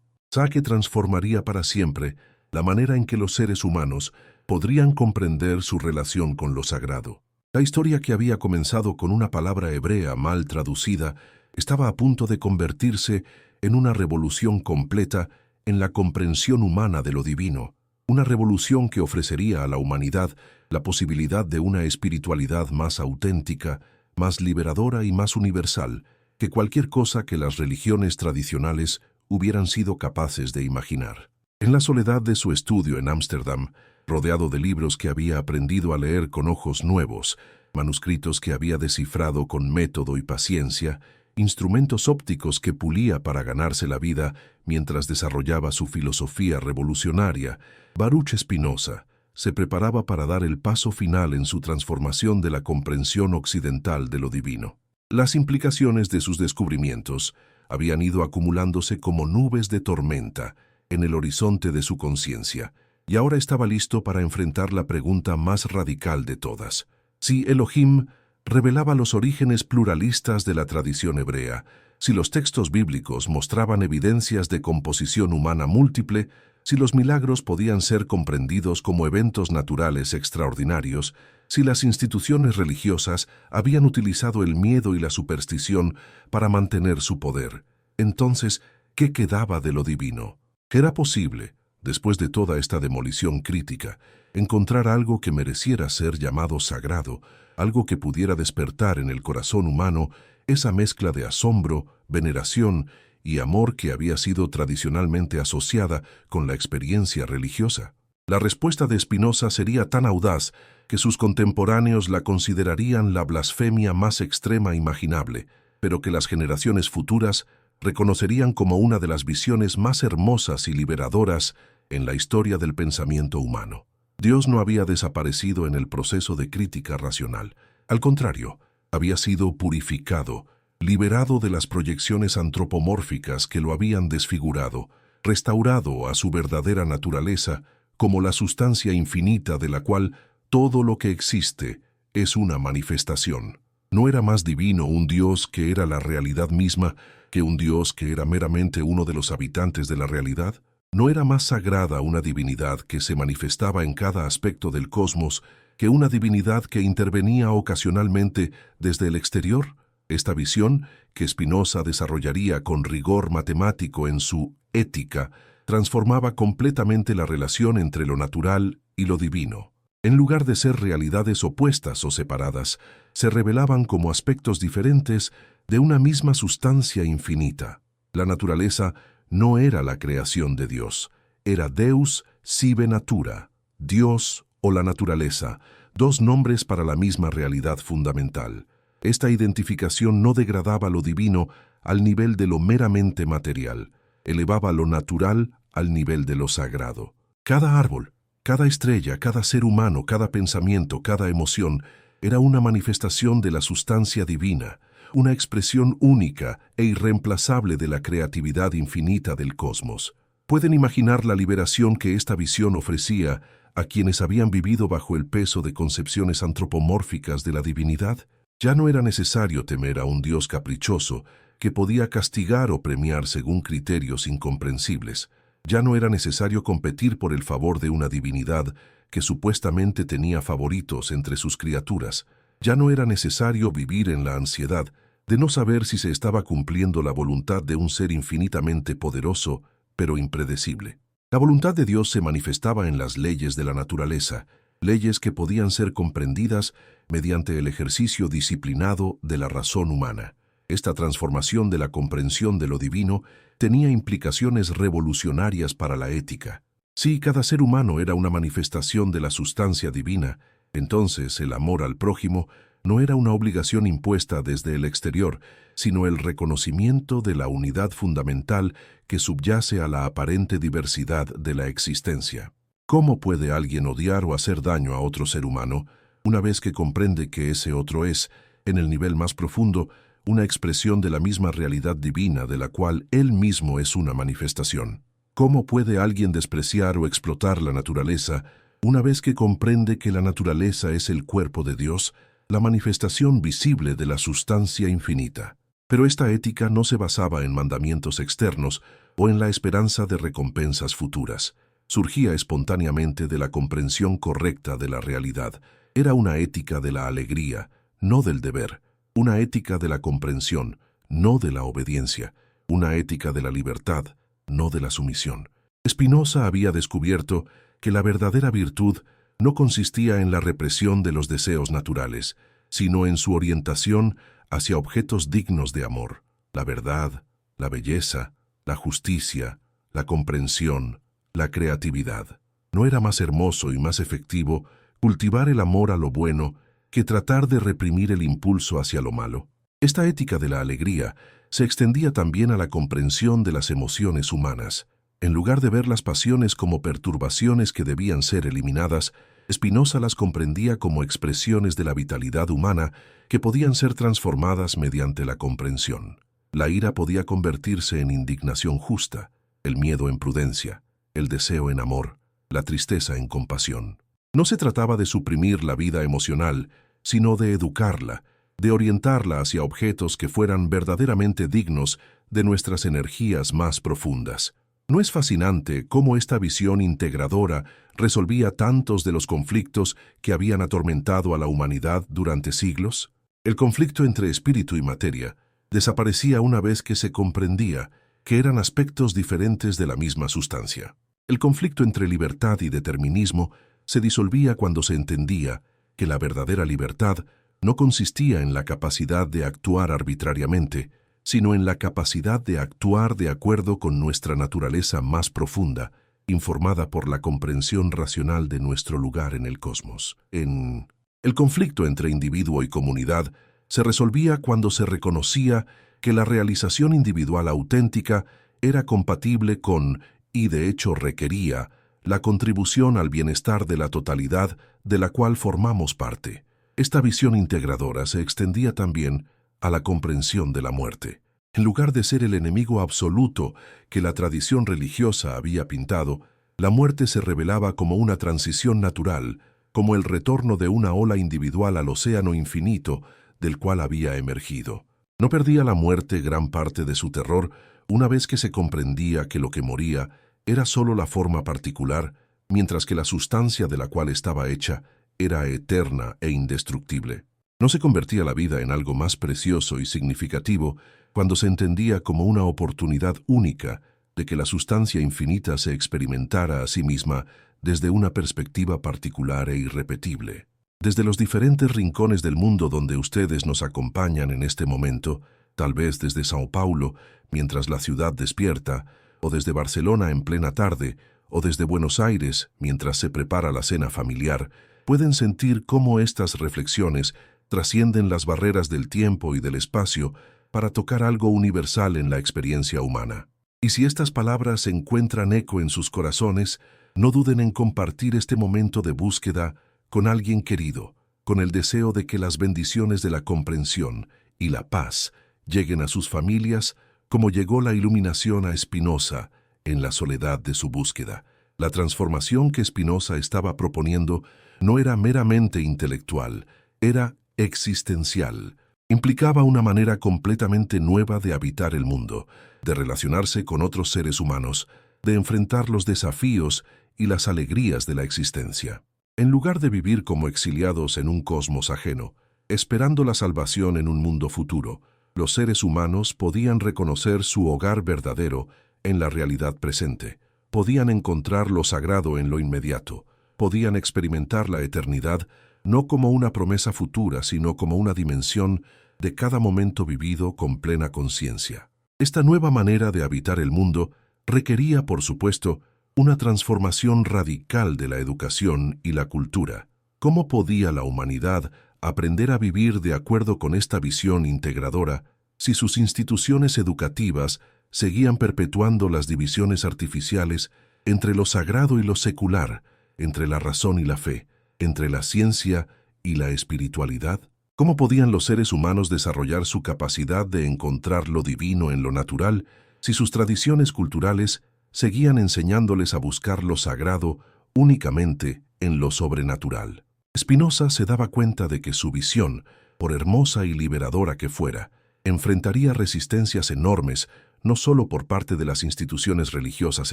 que transformaría para siempre la manera en que los seres humanos podrían comprender su relación con lo sagrado. La historia que había comenzado con una palabra hebrea mal traducida estaba a punto de convertirse en una revolución completa en la comprensión humana de lo divino, una revolución que ofrecería a la humanidad la posibilidad de una espiritualidad más auténtica, más liberadora y más universal que cualquier cosa que las religiones tradicionales hubieran sido capaces de imaginar. En la soledad de su estudio en Ámsterdam, rodeado de libros que había aprendido a leer con ojos nuevos, manuscritos que había descifrado con método y paciencia, instrumentos ópticos que pulía para ganarse la vida mientras desarrollaba su filosofía revolucionaria, Baruch Spinoza se preparaba para dar el paso final en su transformación de la comprensión occidental de lo divino. Las implicaciones de sus descubrimientos habían ido acumulándose como nubes de tormenta en el horizonte de su conciencia, y ahora estaba listo para enfrentar la pregunta más radical de todas. Si Elohim revelaba los orígenes pluralistas de la tradición hebrea, si los textos bíblicos mostraban evidencias de composición humana múltiple, si los milagros podían ser comprendidos como eventos naturales extraordinarios, si las instituciones religiosas habían utilizado el miedo y la superstición para mantener su poder, entonces, ¿qué quedaba de lo divino? ¿Era posible, después de toda esta demolición crítica, encontrar algo que mereciera ser llamado sagrado, algo que pudiera despertar en el corazón humano esa mezcla de asombro, veneración y amor que había sido tradicionalmente asociada con la experiencia religiosa? La respuesta de Spinoza sería tan audaz que sus contemporáneos la considerarían la blasfemia más extrema imaginable, pero que las generaciones futuras reconocerían como una de las visiones más hermosas y liberadoras en la historia del pensamiento humano. Dios no había desaparecido en el proceso de crítica racional. Al contrario, había sido purificado, liberado de las proyecciones antropomórficas que lo habían desfigurado, restaurado a su verdadera naturaleza como la sustancia infinita de la cual todo lo que existe es una manifestación. ¿No era más divino un Dios que era la realidad misma que un Dios que era meramente uno de los habitantes de la realidad? ¿No era más sagrada una divinidad que se manifestaba en cada aspecto del cosmos que una divinidad que intervenía ocasionalmente desde el exterior? Esta visión, que Spinoza desarrollaría con rigor matemático en su Ética, transformaba completamente la relación entre lo natural y lo divino. En lugar de ser realidades opuestas o separadas, se revelaban como aspectos diferentes de una misma sustancia infinita. La naturaleza no era la creación de Dios, era Deus sive natura, Dios o la naturaleza, dos nombres para la misma realidad fundamental. Esta identificación no degradaba lo divino al nivel de lo meramente material, elevaba lo natural al nivel de lo sagrado. Cada árbol, cada estrella, cada ser humano, cada pensamiento, cada emoción, era una manifestación de la sustancia divina, una expresión única e irreemplazable de la creatividad infinita del cosmos. Pueden imaginar la liberación que esta visión ofrecía a quienes habían vivido bajo el peso de concepciones antropomórficas de la divinidad. Ya no era necesario temer a un Dios caprichoso que podía castigar o premiar según criterios incomprensibles. Ya no era necesario competir por el favor de una divinidad que supuestamente tenía favoritos entre sus criaturas. Ya no era necesario vivir en la ansiedad de no saber si se estaba cumpliendo la voluntad de un ser infinitamente poderoso, pero impredecible. La voluntad de Dios se manifestaba en las leyes de la naturaleza, leyes que podían ser comprendidas mediante el ejercicio disciplinado de la razón humana. Esta transformación de la comprensión de lo divino tenía implicaciones revolucionarias para la ética. Si cada ser humano era una manifestación de la sustancia divina, entonces el amor al prójimo no era una obligación impuesta desde el exterior, sino el reconocimiento de la unidad fundamental que subyace a la aparente diversidad de la existencia. ¿Cómo puede alguien odiar o hacer daño a otro ser humano una vez que comprende que ese otro es, en el nivel más profundo, una expresión de la misma realidad divina de la cual él mismo es una manifestación? ¿Cómo puede alguien despreciar o explotar la naturaleza una vez que comprende que la naturaleza es el cuerpo de Dios, la manifestación visible de la sustancia infinita? Pero esta ética no se basaba en mandamientos externos o en la esperanza de recompensas futuras. Surgía espontáneamente de la comprensión correcta de la realidad. Era una ética de la alegría, no del deber. Una ética de la comprensión, no de la obediencia. Una ética de la libertad, no de la sumisión. Spinoza había descubierto que la verdadera virtud no consistía en la represión de los deseos naturales, sino en su orientación hacia objetos dignos de amor. La verdad, la belleza, la justicia, la comprensión, la creatividad. ¿No era más hermoso y más efectivo cultivar el amor a lo bueno que tratar de reprimir el impulso hacia lo malo? Esta ética de la alegría se extendía también a la comprensión de las emociones humanas. En lugar de ver las pasiones como perturbaciones que debían ser eliminadas, Spinoza las comprendía como expresiones de la vitalidad humana que podían ser transformadas mediante la comprensión. La ira podía convertirse en indignación justa, el miedo en prudencia, el deseo en amor, la tristeza en compasión. No se trataba de suprimir la vida emocional, sino de educarla, de orientarla hacia objetos que fueran verdaderamente dignos de nuestras energías más profundas. ¿No es fascinante cómo esta visión integradora resolvía tantos de los conflictos que habían atormentado a la humanidad durante siglos? El conflicto entre espíritu y materia desaparecía una vez que se comprendía que eran aspectos diferentes de la misma sustancia. El conflicto entre libertad y determinismo se disolvía cuando se entendía que la verdadera libertad no consistía en la capacidad de actuar arbitrariamente, sino en la capacidad de actuar de acuerdo con nuestra naturaleza más profunda, informada por la comprensión racional de nuestro lugar en el cosmos. El conflicto entre individuo y comunidad se resolvía cuando se reconocía que la realización individual auténtica era compatible con, y de hecho requería, la contribución al bienestar de la totalidad de la cual formamos parte. Esta visión integradora se extendía también a la comprensión de la muerte. En lugar de ser el enemigo absoluto que la tradición religiosa había pintado, la muerte se revelaba como una transición natural, como el retorno de una ola individual al océano infinito del cual había emergido. No perdía la muerte gran parte de su terror una vez que se comprendía que lo que moría era sólo la forma particular, mientras que la sustancia de la cual estaba hecha era eterna e indestructible. No se convertía la vida en algo más precioso y significativo cuando se entendía como una oportunidad única de que la sustancia infinita se experimentara a sí misma desde una perspectiva particular e irrepetible. Desde los diferentes rincones del mundo donde ustedes nos acompañan en este momento, tal vez desde Sao Paulo, mientras la ciudad despierta, o desde Barcelona en plena tarde, o desde Buenos Aires, mientras se prepara la cena familiar, pueden sentir cómo estas reflexiones trascienden las barreras del tiempo y del espacio para tocar algo universal en la experiencia humana. Y si estas palabras encuentran eco en sus corazones, no duden en compartir este momento de búsqueda con alguien querido, con el deseo de que las bendiciones de la comprensión y la paz lleguen a sus familias como llegó la iluminación a Spinoza en la soledad de su búsqueda. La transformación que Spinoza estaba proponiendo no era meramente intelectual, era existencial. Implicaba una manera completamente nueva de habitar el mundo, de relacionarse con otros seres humanos, de enfrentar los desafíos y las alegrías de la existencia. En lugar de vivir como exiliados en un cosmos ajeno, esperando la salvación en un mundo futuro, los seres humanos podían reconocer su hogar verdadero en la realidad presente. Podían encontrar lo sagrado en lo inmediato. Podían experimentar la eternidad no como una promesa futura, sino como una dimensión de cada momento vivido con plena conciencia. Esta nueva manera de habitar el mundo requería, por supuesto, una transformación radical de la educación y la cultura. ¿Cómo podía la humanidad aprender a vivir de acuerdo con esta visión integradora si sus instituciones educativas seguían perpetuando las divisiones artificiales entre lo sagrado y lo secular, entre la razón y la fe, entre la ciencia y la espiritualidad? ¿Cómo podían los seres humanos desarrollar su capacidad de encontrar lo divino en lo natural si sus tradiciones culturales seguían enseñándoles a buscar lo sagrado únicamente en lo sobrenatural? Spinoza se daba cuenta de que su visión, por hermosa y liberadora que fuera, enfrentaría resistencias enormes no solo por parte de las instituciones religiosas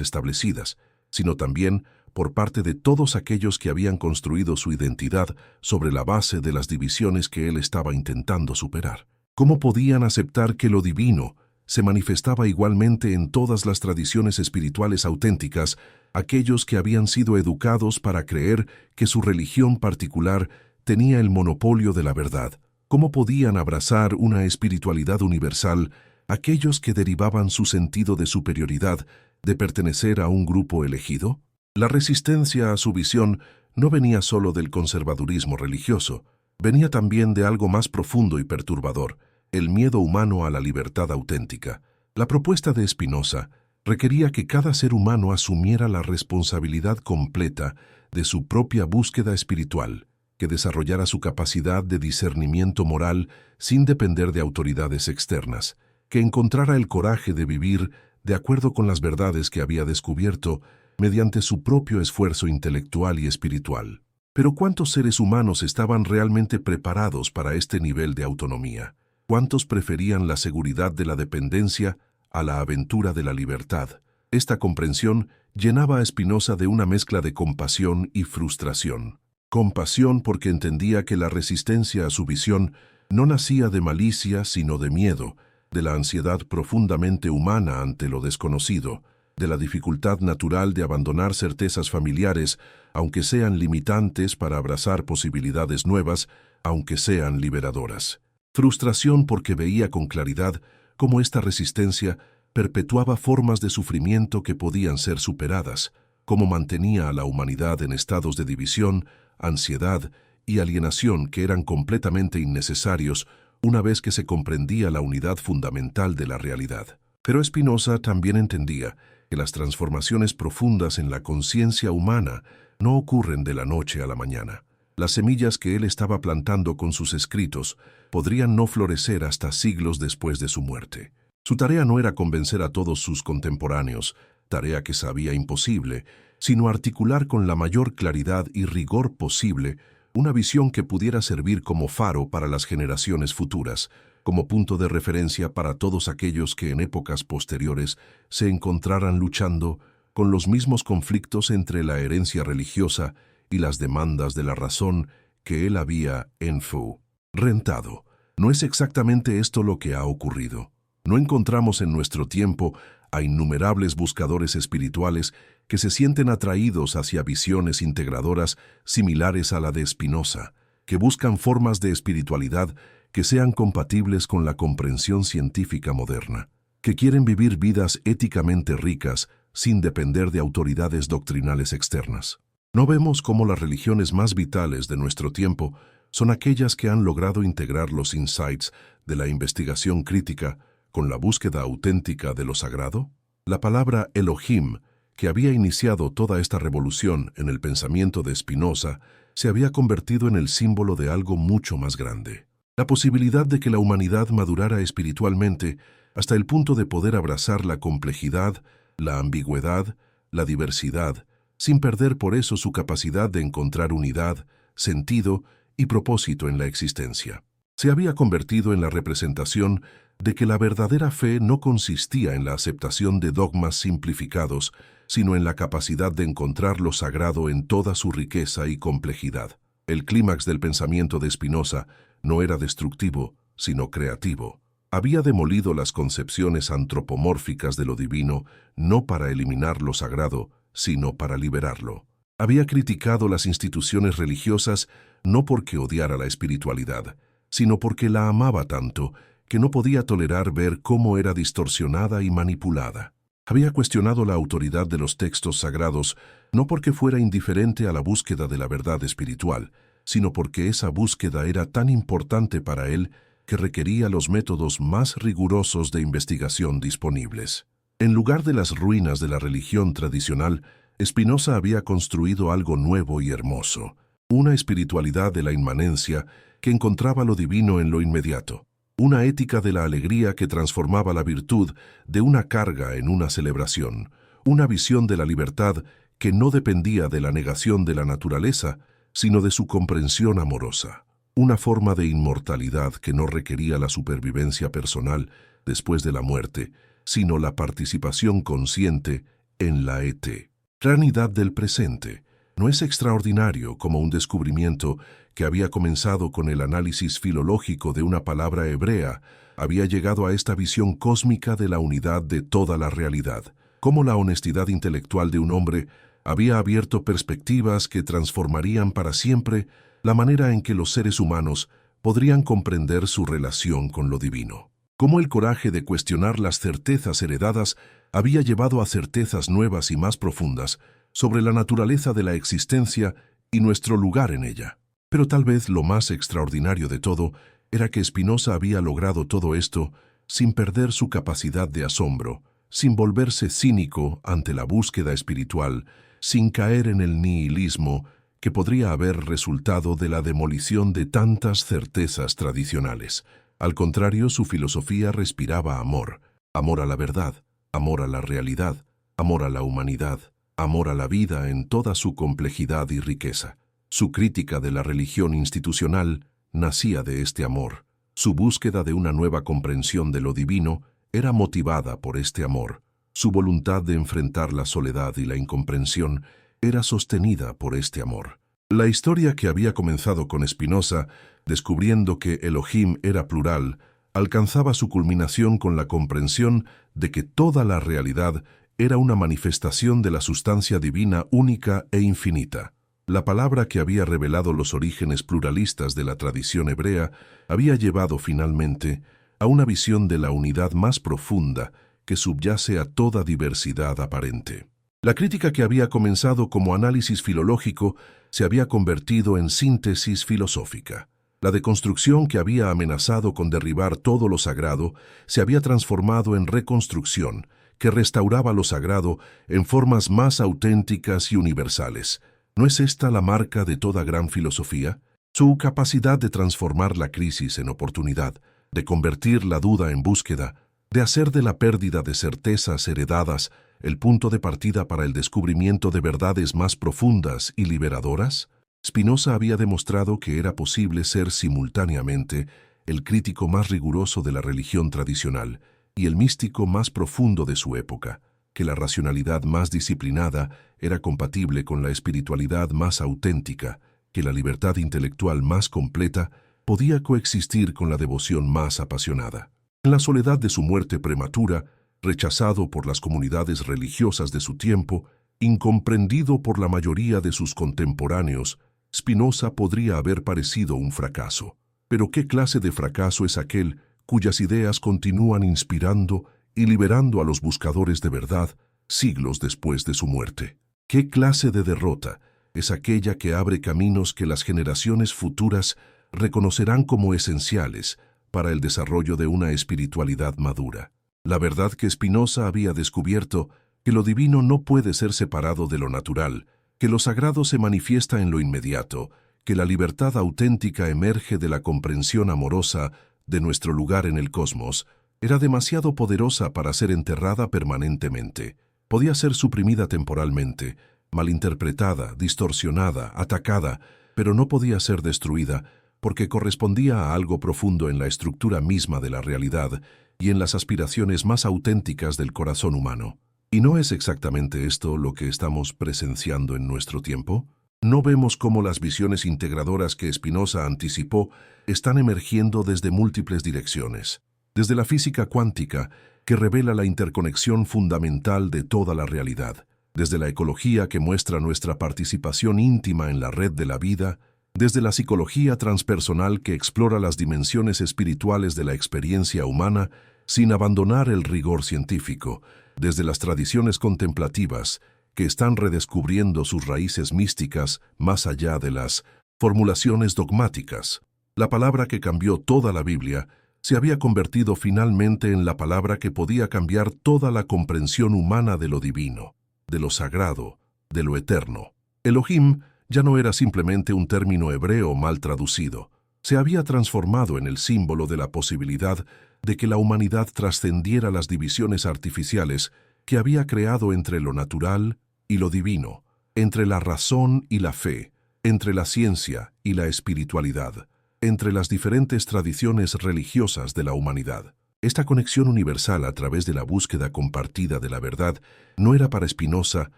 establecidas, sino también por parte de todos aquellos que habían construido su identidad sobre la base de las divisiones que él estaba intentando superar. ¿Cómo podían aceptar que lo divino se manifestaba igualmente en todas las tradiciones espirituales auténticas, aquellos que habían sido educados para creer que su religión particular tenía el monopolio de la verdad? ¿Cómo podían abrazar una espiritualidad universal aquellos que derivaban su sentido de superioridad de pertenecer a un grupo elegido? La resistencia a su visión no venía solo del conservadurismo religioso, venía también de algo más profundo y perturbador, el miedo humano a la libertad auténtica. La propuesta de Spinoza requería que cada ser humano asumiera la responsabilidad completa de su propia búsqueda espiritual, que desarrollara su capacidad de discernimiento moral sin depender de autoridades externas, que encontrara el coraje de vivir de acuerdo con las verdades que había descubierto mediante su propio esfuerzo intelectual y espiritual. Pero ¿cuántos seres humanos estaban realmente preparados para este nivel de autonomía? ¿Cuántos preferían la seguridad de la dependencia a la aventura de la libertad? Esta comprensión llenaba a Spinoza de una mezcla de compasión y frustración. Compasión porque entendía que la resistencia a su visión no nacía de malicia sino de miedo, de la ansiedad profundamente humana ante lo desconocido, de la dificultad natural de abandonar certezas familiares, aunque sean limitantes, para abrazar posibilidades nuevas, aunque sean liberadoras. Frustración porque veía con claridad cómo esta resistencia perpetuaba formas de sufrimiento que podían ser superadas, cómo mantenía a la humanidad en estados de división, ansiedad y alienación que eran completamente innecesarios una vez que se comprendía la unidad fundamental de la realidad. Pero Spinoza también entendía que las transformaciones profundas en la conciencia humana no ocurren de la noche a la mañana. Las semillas que él estaba plantando con sus escritos podrían no florecer hasta siglos después de su muerte. Su tarea no era convencer a todos sus contemporáneos, tarea que sabía imposible, sino articular con la mayor claridad y rigor posible una visión que pudiera servir como faro para las generaciones futuras, como punto de referencia para todos aquellos que en épocas posteriores se encontraran luchando con los mismos conflictos entre la herencia religiosa y las demandas de la razón que él había enfrentado. ¿No es exactamente esto lo que ha ocurrido? ¿No encontramos en nuestro tiempo a innumerables buscadores espirituales que se sienten atraídos hacia visiones integradoras similares a la de Spinoza, que buscan formas de espiritualidad que sean compatibles con la comprensión científica moderna, que quieren vivir vidas éticamente ricas sin depender de autoridades doctrinales externas? ¿No vemos cómo las religiones más vitales de nuestro tiempo son aquellas que han logrado integrar los insights de la investigación crítica con la búsqueda auténtica de lo sagrado? La palabra Elohim, que había iniciado toda esta revolución en el pensamiento de Spinoza, se había convertido en el símbolo de algo mucho más grande. La posibilidad de que la humanidad madurara espiritualmente hasta el punto de poder abrazar la complejidad, la ambigüedad, la diversidad, sin perder por eso su capacidad de encontrar unidad, sentido y propósito en la existencia. Se había convertido en la representación de que la verdadera fe no consistía en la aceptación de dogmas simplificados, sino en la capacidad de encontrar lo sagrado en toda su riqueza y complejidad. El clímax del pensamiento de Spinoza no era destructivo, sino creativo. Había demolido las concepciones antropomórficas de lo divino, no para eliminar lo sagrado, sino para liberarlo. Había criticado las instituciones religiosas no porque odiara la espiritualidad, sino porque la amaba tanto que no podía tolerar ver cómo era distorsionada y manipulada. Había cuestionado la autoridad de los textos sagrados no porque fuera indiferente a la búsqueda de la verdad espiritual, sino porque esa búsqueda era tan importante para él que requería los métodos más rigurosos de investigación disponibles. En lugar de las ruinas de la religión tradicional, Spinoza había construido algo nuevo y hermoso, una espiritualidad de la inmanencia que encontraba lo divino en lo inmediato, una ética de la alegría que transformaba la virtud de una carga en una celebración, una visión de la libertad que no dependía de la negación de la naturaleza, sino de su comprensión amorosa, una forma de inmortalidad que no requería la supervivencia personal después de la muerte, sino la participación consciente en la eternidad del presente. No es extraordinario como un descubrimiento que había comenzado con el análisis filológico de una palabra hebrea, había llegado a esta visión cósmica de la unidad de toda la realidad, cómo la honestidad intelectual de un hombre había abierto perspectivas que transformarían para siempre la manera en que los seres humanos podrían comprender su relación con lo divino. Cómo el coraje de cuestionar las certezas heredadas había llevado a certezas nuevas y más profundas sobre la naturaleza de la existencia y nuestro lugar en ella. Pero tal vez lo más extraordinario de todo era que Spinoza había logrado todo esto sin perder su capacidad de asombro, sin volverse cínico ante la búsqueda espiritual, sin caer en el nihilismo que podría haber resultado de la demolición de tantas certezas tradicionales. Al contrario, su filosofía respiraba amor, amor a la verdad, amor a la realidad, amor a la humanidad, amor a la vida en toda su complejidad y riqueza. Su crítica de la religión institucional nacía de este amor. Su búsqueda de una nueva comprensión de lo divino era motivada por este amor. Su voluntad de enfrentar la soledad y la incomprensión era sostenida por este amor. La historia que había comenzado con Spinoza, descubriendo que Elohim era plural, alcanzaba su culminación con la comprensión de que toda la realidad era una manifestación de la sustancia divina única e infinita. La palabra que había revelado los orígenes pluralistas de la tradición hebrea había llevado finalmente a una visión de la unidad más profunda que subyace a toda diversidad aparente. La crítica que había comenzado como análisis filológico se había convertido en síntesis filosófica. La deconstrucción que había amenazado con derribar todo lo sagrado se había transformado en reconstrucción, que restauraba lo sagrado en formas más auténticas y universales. ¿No es esta la marca de toda gran filosofía? Su capacidad de transformar la crisis en oportunidad, de convertir la duda en búsqueda, de hacer de la pérdida de certezas heredadas el punto de partida para el descubrimiento de verdades más profundas y liberadoras. Spinoza había demostrado que era posible ser simultáneamente el crítico más riguroso de la religión tradicional y el místico más profundo de su época, que la racionalidad más disciplinada era compatible con la espiritualidad más auténtica, que la libertad intelectual más completa podía coexistir con la devoción más apasionada. En la soledad de su muerte prematura, rechazado por las comunidades religiosas de su tiempo, incomprendido por la mayoría de sus contemporáneos, Spinoza podría haber parecido un fracaso. Pero ¿qué clase de fracaso es aquel cuyas ideas continúan inspirando y liberando a los buscadores de verdad siglos después de su muerte? ¿Qué clase de derrota es aquella que abre caminos que las generaciones futuras reconocerán como esenciales para el desarrollo de una espiritualidad madura? La verdad que Spinoza había descubierto, que lo divino no puede ser separado de lo natural, que lo sagrado se manifiesta en lo inmediato, que la libertad auténtica emerge de la comprensión amorosa de nuestro lugar en el cosmos, era demasiado poderosa para ser enterrada permanentemente. Podía ser suprimida temporalmente, malinterpretada, distorsionada, atacada, pero no podía ser destruida porque correspondía a algo profundo en la estructura misma de la realidad y en las aspiraciones más auténticas del corazón humano. ¿Y no es exactamente esto lo que estamos presenciando en nuestro tiempo? ¿No vemos cómo las visiones integradoras que Spinoza anticipó están emergiendo desde múltiples direcciones? Desde la física cuántica, que revela la interconexión fundamental de toda la realidad, desde la ecología que muestra nuestra participación íntima en la red de la vida, desde la psicología transpersonal que explora las dimensiones espirituales de la experiencia humana sin abandonar el rigor científico, desde las tradiciones contemplativas que están redescubriendo sus raíces místicas más allá de las formulaciones dogmáticas. La palabra que cambió toda la Biblia se había convertido finalmente en la palabra que podía cambiar toda la comprensión humana de lo divino, de lo sagrado, de lo eterno. Elohim ya no era simplemente un término hebreo mal traducido. Se había transformado en el símbolo de la posibilidad de que la humanidad trascendiera las divisiones artificiales que había creado entre lo natural y lo divino, entre la razón y la fe, entre la ciencia y la espiritualidad, entre las diferentes tradiciones religiosas de la humanidad. Esta conexión universal a través de la búsqueda compartida de la verdad no era para Spinoza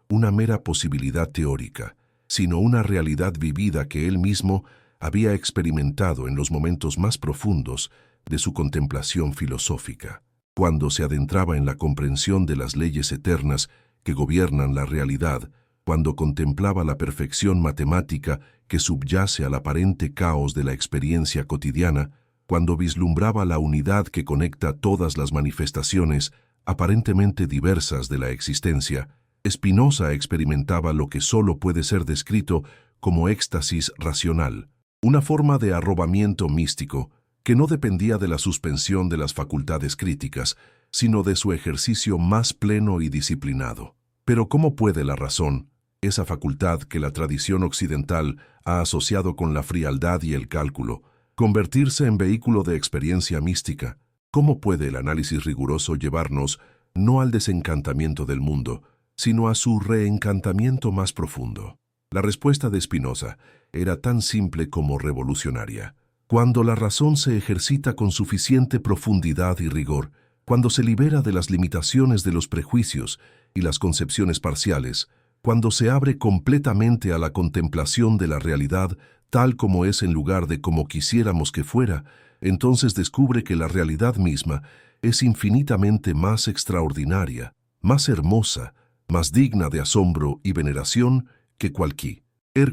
una mera posibilidad teórica, sino una realidad vivida que él mismo había experimentado en los momentos más profundos de su contemplación filosófica, cuando se adentraba en la comprensión de las leyes eternas que gobiernan la realidad, cuando contemplaba la perfección matemática que subyace al aparente caos de la experiencia cotidiana, cuando vislumbraba la unidad que conecta todas las manifestaciones aparentemente diversas de la existencia, Spinoza experimentaba lo que solo puede ser descrito como éxtasis racional, una forma de arrobamiento místico que no dependía de la suspensión de las facultades críticas, sino de su ejercicio más pleno y disciplinado. Pero ¿cómo puede la razón, esa facultad que la tradición occidental ha asociado con la frialdad y el cálculo, convertirse en vehículo de experiencia mística? ¿Cómo puede el análisis riguroso llevarnos no al desencantamiento del mundo, sino a su reencantamiento más profundo? La respuesta de Spinoza era tan simple como revolucionaria. Cuando la razón se ejercita con suficiente profundidad y rigor, cuando se libera de las limitaciones de los prejuicios y las concepciones parciales, cuando se abre completamente a la contemplación de la realidad tal como es en lugar de como quisiéramos que fuera, entonces descubre que la realidad misma es infinitamente más extraordinaria, más hermosa, más digna de asombro y veneración que cualquier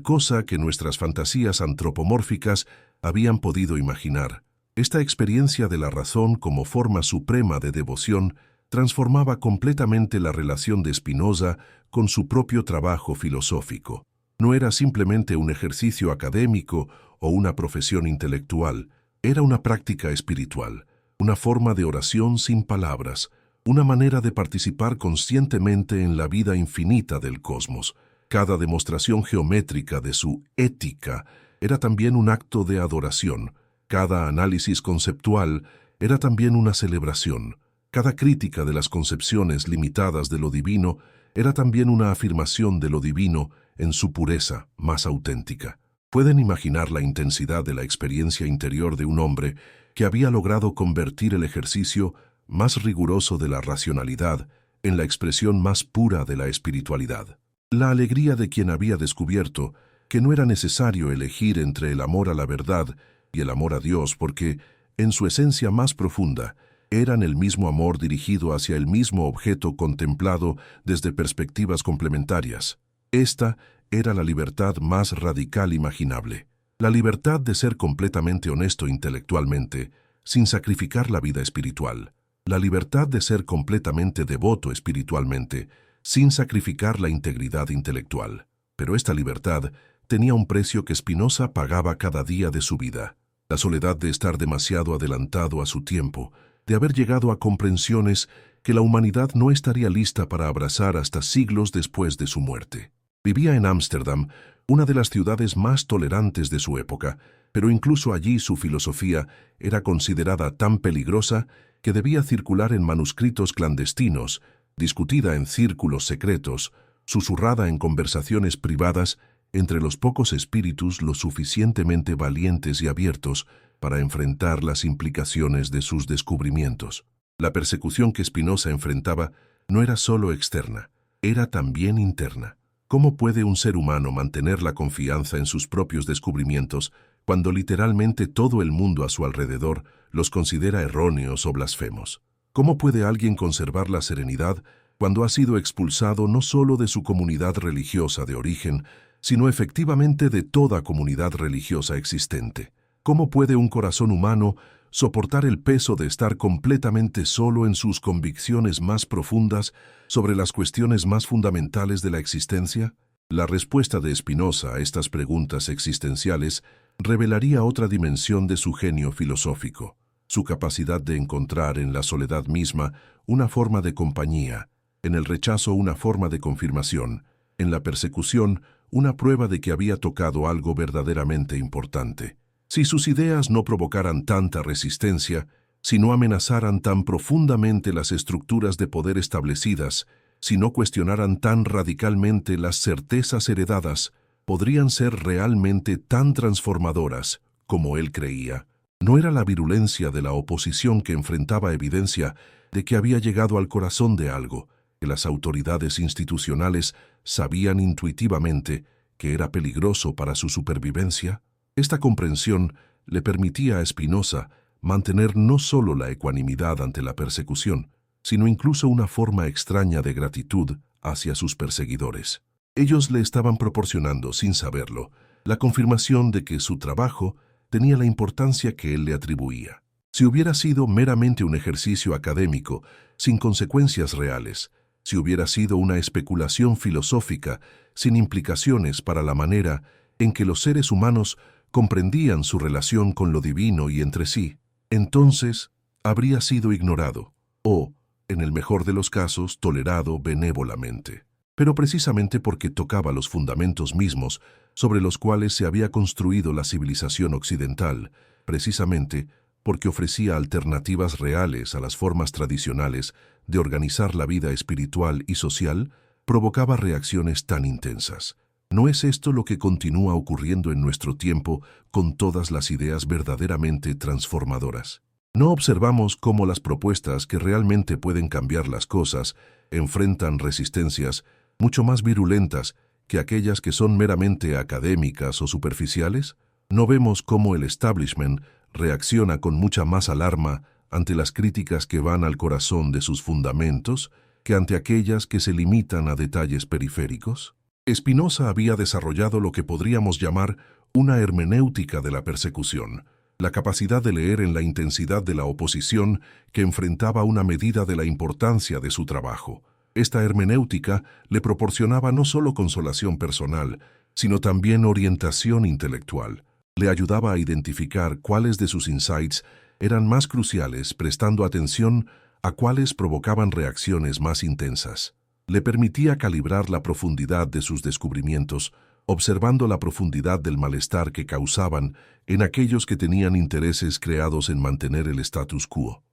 cosa que nuestras fantasías antropomórficas habían podido imaginar. Esta experiencia de la razón como forma suprema de devoción transformaba completamente la relación de Spinoza con su propio trabajo filosófico. No era simplemente un ejercicio académico o una profesión intelectual, era una práctica espiritual, una forma de oración sin palabras, una manera de participar conscientemente en la vida infinita del cosmos. Cada demostración geométrica de su ética era también un acto de adoración. Cada análisis conceptual era también una celebración. Cada crítica de las concepciones limitadas de lo divino era también una afirmación de lo divino en su pureza más auténtica. Pueden imaginar la intensidad de la experiencia interior de un hombre que había logrado convertir el ejercicio más riguroso de la racionalidad en la expresión más pura de la espiritualidad. La alegría de quien había descubierto que no era necesario elegir entre el amor a la verdad y el amor a Dios porque, en su esencia más profunda, eran el mismo amor dirigido hacia el mismo objeto contemplado desde perspectivas complementarias. Esta era la libertad más radical imaginable, la libertad de ser completamente honesto intelectualmente, sin sacrificar la vida espiritual, la libertad de ser completamente devoto espiritualmente, sin sacrificar la integridad intelectual. Pero esta libertad tenía un precio que Spinoza pagaba cada día de su vida, la soledad de estar demasiado adelantado a su tiempo, de haber llegado a comprensiones que la humanidad no estaría lista para abrazar hasta siglos después de su muerte. Vivía en Ámsterdam, una de las ciudades más tolerantes de su época, pero incluso allí su filosofía era considerada tan peligrosa que debía circular en manuscritos clandestinos, discutida en círculos secretos, susurrada en conversaciones privadas entre los pocos espíritus lo suficientemente valientes y abiertos para enfrentar las implicaciones de sus descubrimientos. La persecución que Spinoza enfrentaba no era solo externa, era también interna. ¿Cómo puede un ser humano mantener la confianza en sus propios descubrimientos cuando literalmente todo el mundo a su alrededor los considera erróneos o blasfemos? ¿Cómo puede alguien conservar la serenidad cuando ha sido expulsado no solo de su comunidad religiosa de origen, sino efectivamente de toda comunidad religiosa existente? ¿Cómo puede un corazón humano soportar el peso de estar completamente solo en sus convicciones más profundas sobre las cuestiones más fundamentales de la existencia? La respuesta de Spinoza a estas preguntas existenciales revelaría otra dimensión de su genio filosófico, su capacidad de encontrar en la soledad misma una forma de compañía, en el rechazo una forma de confirmación, en la persecución una prueba de que había tocado algo verdaderamente importante. Si sus ideas no provocaran tanta resistencia, si no amenazaran tan profundamente las estructuras de poder establecidas, si no cuestionaran tan radicalmente las certezas heredadas, podrían ser realmente tan transformadoras como él creía. No era la virulencia de la oposición que enfrentaba evidencia de que había llegado al corazón de algo, que las autoridades institucionales sabían intuitivamente que era peligroso para su supervivencia. Esta comprensión le permitía a Spinoza mantener no solo la ecuanimidad ante la persecución, sino incluso una forma extraña de gratitud hacia sus perseguidores. Ellos le estaban proporcionando, sin saberlo, la confirmación de que su trabajo tenía la importancia que él le atribuía. Si hubiera sido meramente un ejercicio académico, sin consecuencias reales, si hubiera sido una especulación filosófica, sin implicaciones para la manera en que los seres humanos comprendían su relación con lo divino y entre sí, entonces habría sido ignorado o, en el mejor de los casos, tolerado benévolamente. Pero precisamente porque tocaba los fundamentos mismos sobre los cuales se había construido la civilización occidental, precisamente porque ofrecía alternativas reales a las formas tradicionales de organizar la vida espiritual y social, provocaba reacciones tan intensas. ¿No es esto lo que continúa ocurriendo en nuestro tiempo con todas las ideas verdaderamente transformadoras? ¿No observamos cómo las propuestas que realmente pueden cambiar las cosas enfrentan resistencias mucho más virulentas que aquellas que son meramente académicas o superficiales? ¿No vemos cómo el establishment reacciona con mucha más alarma ante las críticas que van al corazón de sus fundamentos que ante aquellas que se limitan a detalles periféricos? Spinoza había desarrollado lo que podríamos llamar una hermenéutica de la persecución, la capacidad de leer en la intensidad de la oposición que enfrentaba una medida de la importancia de su trabajo. Esta hermenéutica le proporcionaba no solo consolación personal, sino también orientación intelectual. Le ayudaba a identificar cuáles de sus insights eran más cruciales, prestando atención a cuáles provocaban reacciones más intensas. Le permitía calibrar la profundidad de sus descubrimientos, observando la profundidad del malestar que causaban en aquellos que tenían intereses creados en mantener el status quo.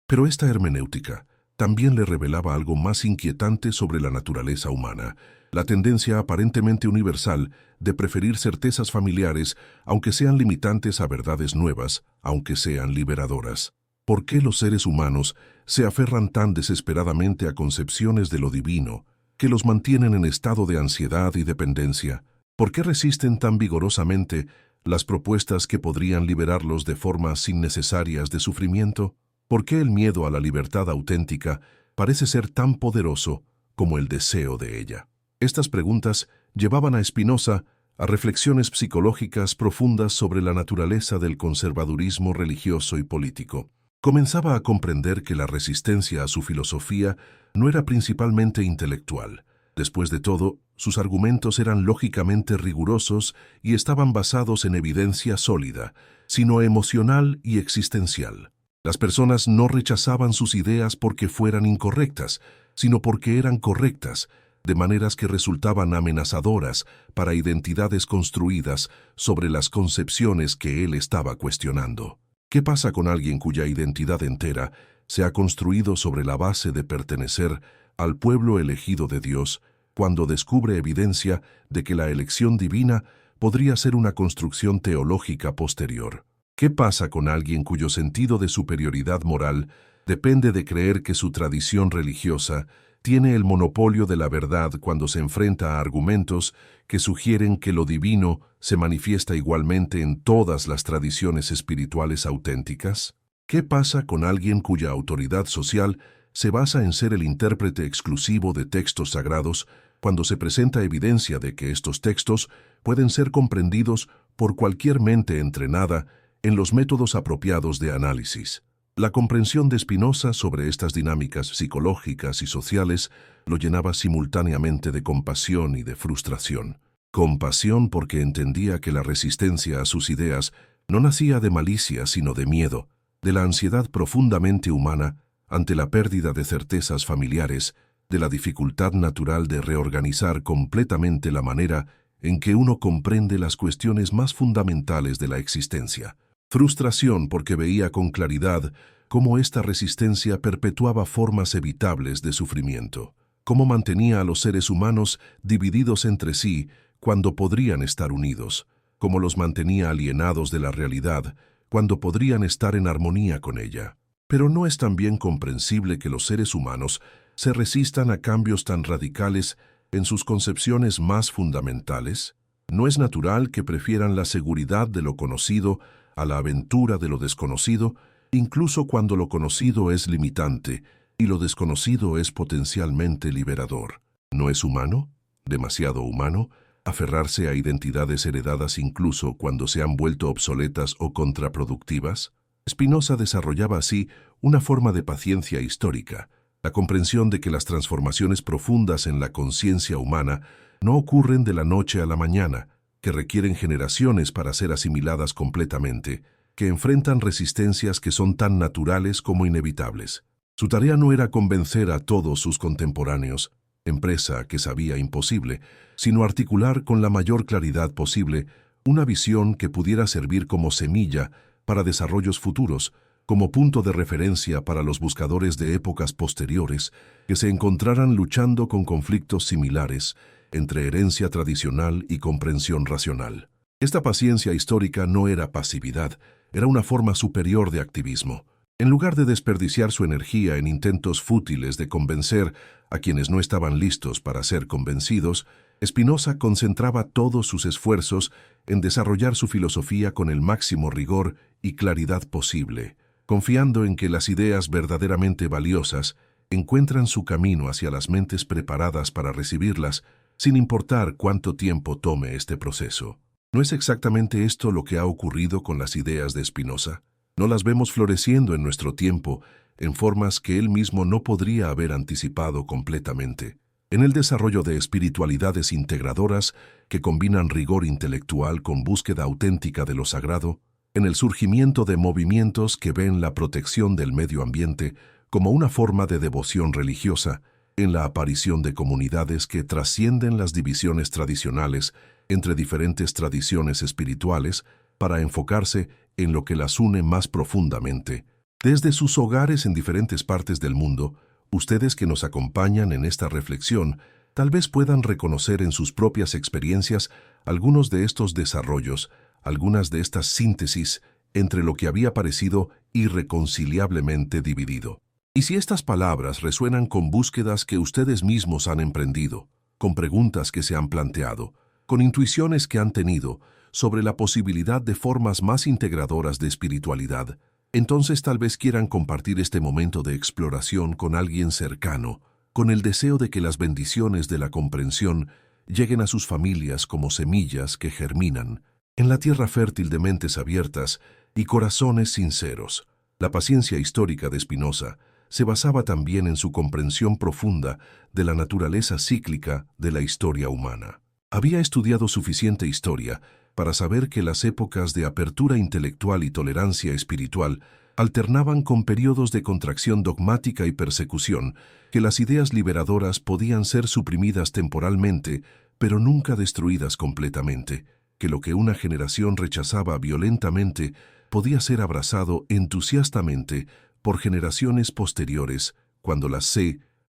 Pero esta hermenéutica también le revelaba algo más inquietante sobre la naturaleza humana, la tendencia aparentemente universal de preferir certezas familiares, aunque sean limitantes, a verdades nuevas, aunque sean liberadoras. ¿Por qué los seres humanos se aferran tan desesperadamente a concepciones de lo divino que los mantienen en estado de ansiedad y dependencia? ¿Por qué resisten tan vigorosamente las propuestas que podrían liberarlos de formas innecesarias de sufrimiento? ¿Por qué el miedo a la libertad auténtica parece ser tan poderoso como el deseo de ella? Estas preguntas llevaban a Spinoza a reflexiones psicológicas profundas sobre la naturaleza del conservadurismo religioso y político. Comenzaba a comprender que la resistencia a su filosofía no era principalmente intelectual. Después de todo, sus argumentos eran lógicamente rigurosos y estaban basados en evidencia sólida, sino emocional y existencial. Las personas no rechazaban sus ideas porque fueran incorrectas, sino porque eran correctas, de maneras que resultaban amenazadoras para identidades construidas sobre las concepciones que él estaba cuestionando. ¿Qué pasa con alguien cuya identidad entera se ha construido sobre la base de pertenecer al pueblo elegido de Dios, cuando descubre evidencia de que la elección divina podría ser una construcción teológica posterior. ¿Qué pasa con alguien cuyo sentido de superioridad moral depende de creer que su tradición religiosa tiene el monopolio de la verdad cuando se enfrenta a argumentos que sugieren que lo divino se manifiesta igualmente en todas las tradiciones espirituales auténticas? ¿Qué pasa con alguien cuya autoridad social se basa en ser el intérprete exclusivo de textos sagrados cuando se presenta evidencia de que estos textos pueden ser comprendidos por cualquier mente entrenada en los métodos apropiados de análisis? La comprensión de Spinoza sobre estas dinámicas psicológicas y sociales lo llenaba simultáneamente de compasión y de frustración. Compasión porque entendía que la resistencia a sus ideas no nacía de malicia sino de miedo, de la ansiedad profundamente humana ante la pérdida de certezas familiares, de la dificultad natural de reorganizar completamente la manera en que uno comprende las cuestiones más fundamentales de la existencia. Frustración porque veía con claridad cómo esta resistencia perpetuaba formas evitables de sufrimiento, cómo mantenía a los seres humanos divididos entre sí cuando podrían estar unidos, cómo los mantenía alienados de la realidad cuando podrían estar en armonía con ella. Pero ¿no es también comprensible que los seres humanos se resistan a cambios tan radicales en sus concepciones más fundamentales? ¿No es natural que prefieran la seguridad de lo conocido a la aventura de lo desconocido, incluso cuando lo conocido es limitante y lo desconocido es potencialmente liberador? ¿No es humano, demasiado humano, aferrarse a identidades heredadas incluso cuando se han vuelto obsoletas o contraproductivas? Spinoza desarrollaba así una forma de paciencia histórica, la comprensión de que las transformaciones profundas en la conciencia humana no ocurren de la noche a la mañana, que requieren generaciones para ser asimiladas completamente, que enfrentan resistencias que son tan naturales como inevitables. Su tarea no era convencer a todos sus contemporáneos, empresa que sabía imposible, sino articular con la mayor claridad posible una visión que pudiera servir como semilla para desarrollos futuros, como punto de referencia para los buscadores de épocas posteriores que se encontraran luchando con conflictos similares entre herencia tradicional y comprensión racional. Esta paciencia histórica no era pasividad, era una forma superior de activismo. En lugar de desperdiciar su energía en intentos fútiles de convencer a quienes no estaban listos para ser convencidos, Spinoza concentraba todos sus esfuerzos en desarrollar su filosofía con el máximo rigor y claridad posible, confiando en que las ideas verdaderamente valiosas encuentran su camino hacia las mentes preparadas para recibirlas, sin importar cuánto tiempo tome este proceso. ¿No es exactamente esto lo que ha ocurrido con las ideas de Spinoza? ¿No las vemos floreciendo en nuestro tiempo en formas que él mismo no podría haber anticipado completamente? En el desarrollo de espiritualidades integradoras que combinan rigor intelectual con búsqueda auténtica de lo sagrado, en el surgimiento de movimientos que ven la protección del medio ambiente como una forma de devoción religiosa, en la aparición de comunidades que trascienden las divisiones tradicionales entre diferentes tradiciones espirituales para enfocarse en lo que las une más profundamente. Desde sus hogares en diferentes partes del mundo, ustedes que nos acompañan en esta reflexión tal vez puedan reconocer en sus propias experiencias algunos de estos desarrollos, algunas de estas síntesis entre lo que había parecido irreconciliablemente dividido. Y si estas palabras resuenan con búsquedas que ustedes mismos han emprendido, con preguntas que se han planteado, con intuiciones que han tenido sobre la posibilidad de formas más integradoras de espiritualidad, entonces tal vez quieran compartir este momento de exploración con alguien cercano, con el deseo de que las bendiciones de la comprensión lleguen a sus familias como semillas que germinan en la tierra fértil de mentes abiertas y corazones sinceros. La paciencia histórica de Spinoza se basaba también en su comprensión profunda de la naturaleza cíclica de la historia humana. Había estudiado suficiente historia para saber que las épocas de apertura intelectual y tolerancia espiritual alternaban con periodos de contracción dogmática y persecución, que las ideas liberadoras podían ser suprimidas temporalmente, pero nunca destruidas completamente, que lo que una generación rechazaba violentamente podía ser abrazado entusiastamente por generaciones posteriores, cuando la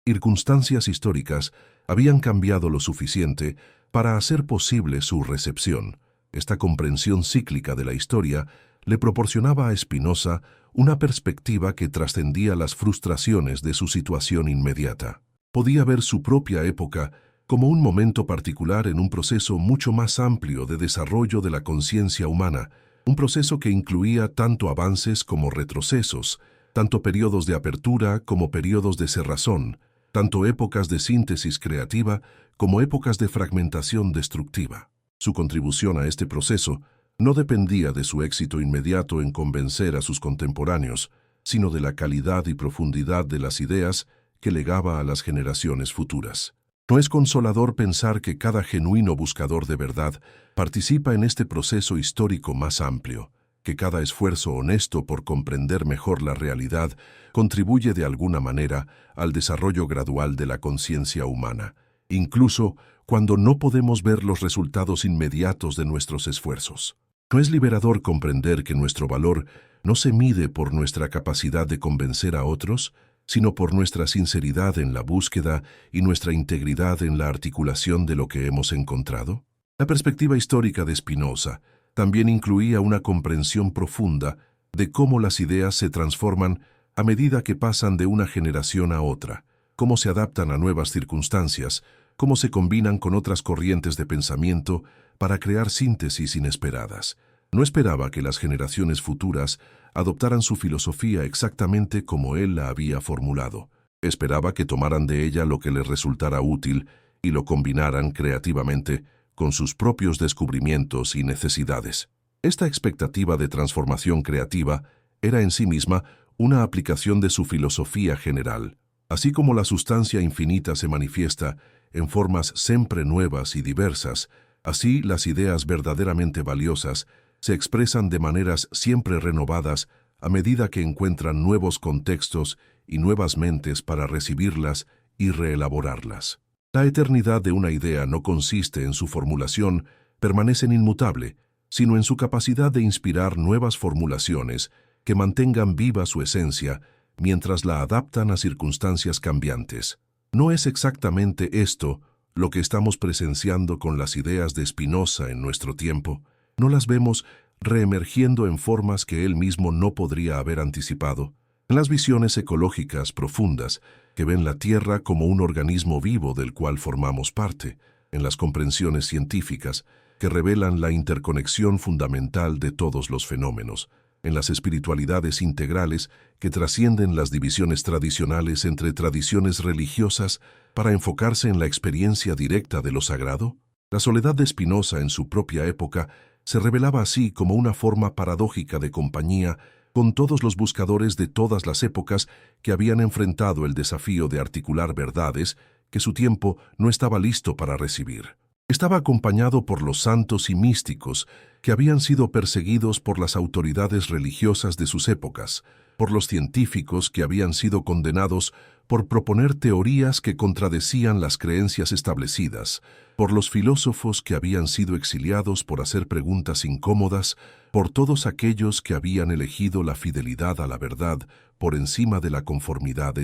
Circunstancias históricas habían cambiado lo suficiente para hacer posible su recepción. Esta comprensión cíclica de la historia le proporcionaba a Spinoza una perspectiva que trascendía las frustraciones de su situación inmediata. Podía ver su propia época como un momento particular en un proceso mucho más amplio de desarrollo de la conciencia humana, un proceso que incluía tanto avances como retrocesos, tanto periodos de apertura como periodos de cerrazón, tanto épocas de síntesis creativa como épocas de fragmentación destructiva. Su contribución a este proceso no dependía de su éxito inmediato en convencer a sus contemporáneos, sino de la calidad y profundidad de las ideas que legaba a las generaciones futuras. No es consolador pensar que cada genuino buscador de verdad participa en este proceso histórico más amplio, que cada esfuerzo honesto por comprender mejor la realidad contribuye de alguna manera al desarrollo gradual de la conciencia humana, incluso cuando no podemos ver los resultados inmediatos de nuestros esfuerzos. ¿No es liberador comprender que nuestro valor no se mide por nuestra capacidad de convencer a otros, sino por nuestra sinceridad en la búsqueda y nuestra integridad en la articulación de lo que hemos encontrado? La perspectiva histórica de Spinoza también incluía una comprensión profunda de cómo las ideas se transforman a medida que pasan de una generación a otra, cómo se adaptan a nuevas circunstancias, cómo se combinan con otras corrientes de pensamiento para crear síntesis inesperadas. No esperaba que las generaciones futuras adoptaran su filosofía exactamente como él la había formulado. Esperaba que tomaran de ella lo que les resultara útil y lo combinaran creativamente con sus propios descubrimientos y necesidades. Esta expectativa de transformación creativa era en sí misma una aplicación de su filosofía general. Así como la sustancia infinita se manifiesta en formas siempre nuevas y diversas, así las ideas verdaderamente valiosas se expresan de maneras siempre renovadas a medida que encuentran nuevos contextos y nuevas mentes para recibirlas y reelaborarlas. La eternidad de una idea no consiste en su formulación, permanece inmutable, sino en su capacidad de inspirar nuevas formulaciones que mantengan viva su esencia mientras la adaptan a circunstancias cambiantes. ¿No es exactamente esto lo que estamos presenciando con las ideas de Spinoza en nuestro tiempo? ¿No las vemos reemergiendo en formas que él mismo no podría haber anticipado? En las visiones ecológicas profundas que ven la Tierra como un organismo vivo del cual formamos parte, en las comprensiones científicas que revelan la interconexión fundamental de todos los fenómenos, en las espiritualidades integrales que trascienden las divisiones tradicionales entre tradiciones religiosas para enfocarse en la experiencia directa de lo sagrado. La soledad de Spinoza en su propia época se revelaba así como una forma paradójica de compañía con todos los buscadores de todas las épocas que habían enfrentado el desafío de articular verdades que su tiempo no estaba listo para recibir. Estaba acompañado por los santos y místicos que habían sido perseguidos por las autoridades religiosas de sus épocas, por los científicos que habían sido condenados por proponer teorías que contradecían las creencias establecidas, por los filósofos que habían sido exiliados por hacer preguntas incómodas, por todos aquellos que habían elegido la fidelidad a la verdad por encima de la conformidad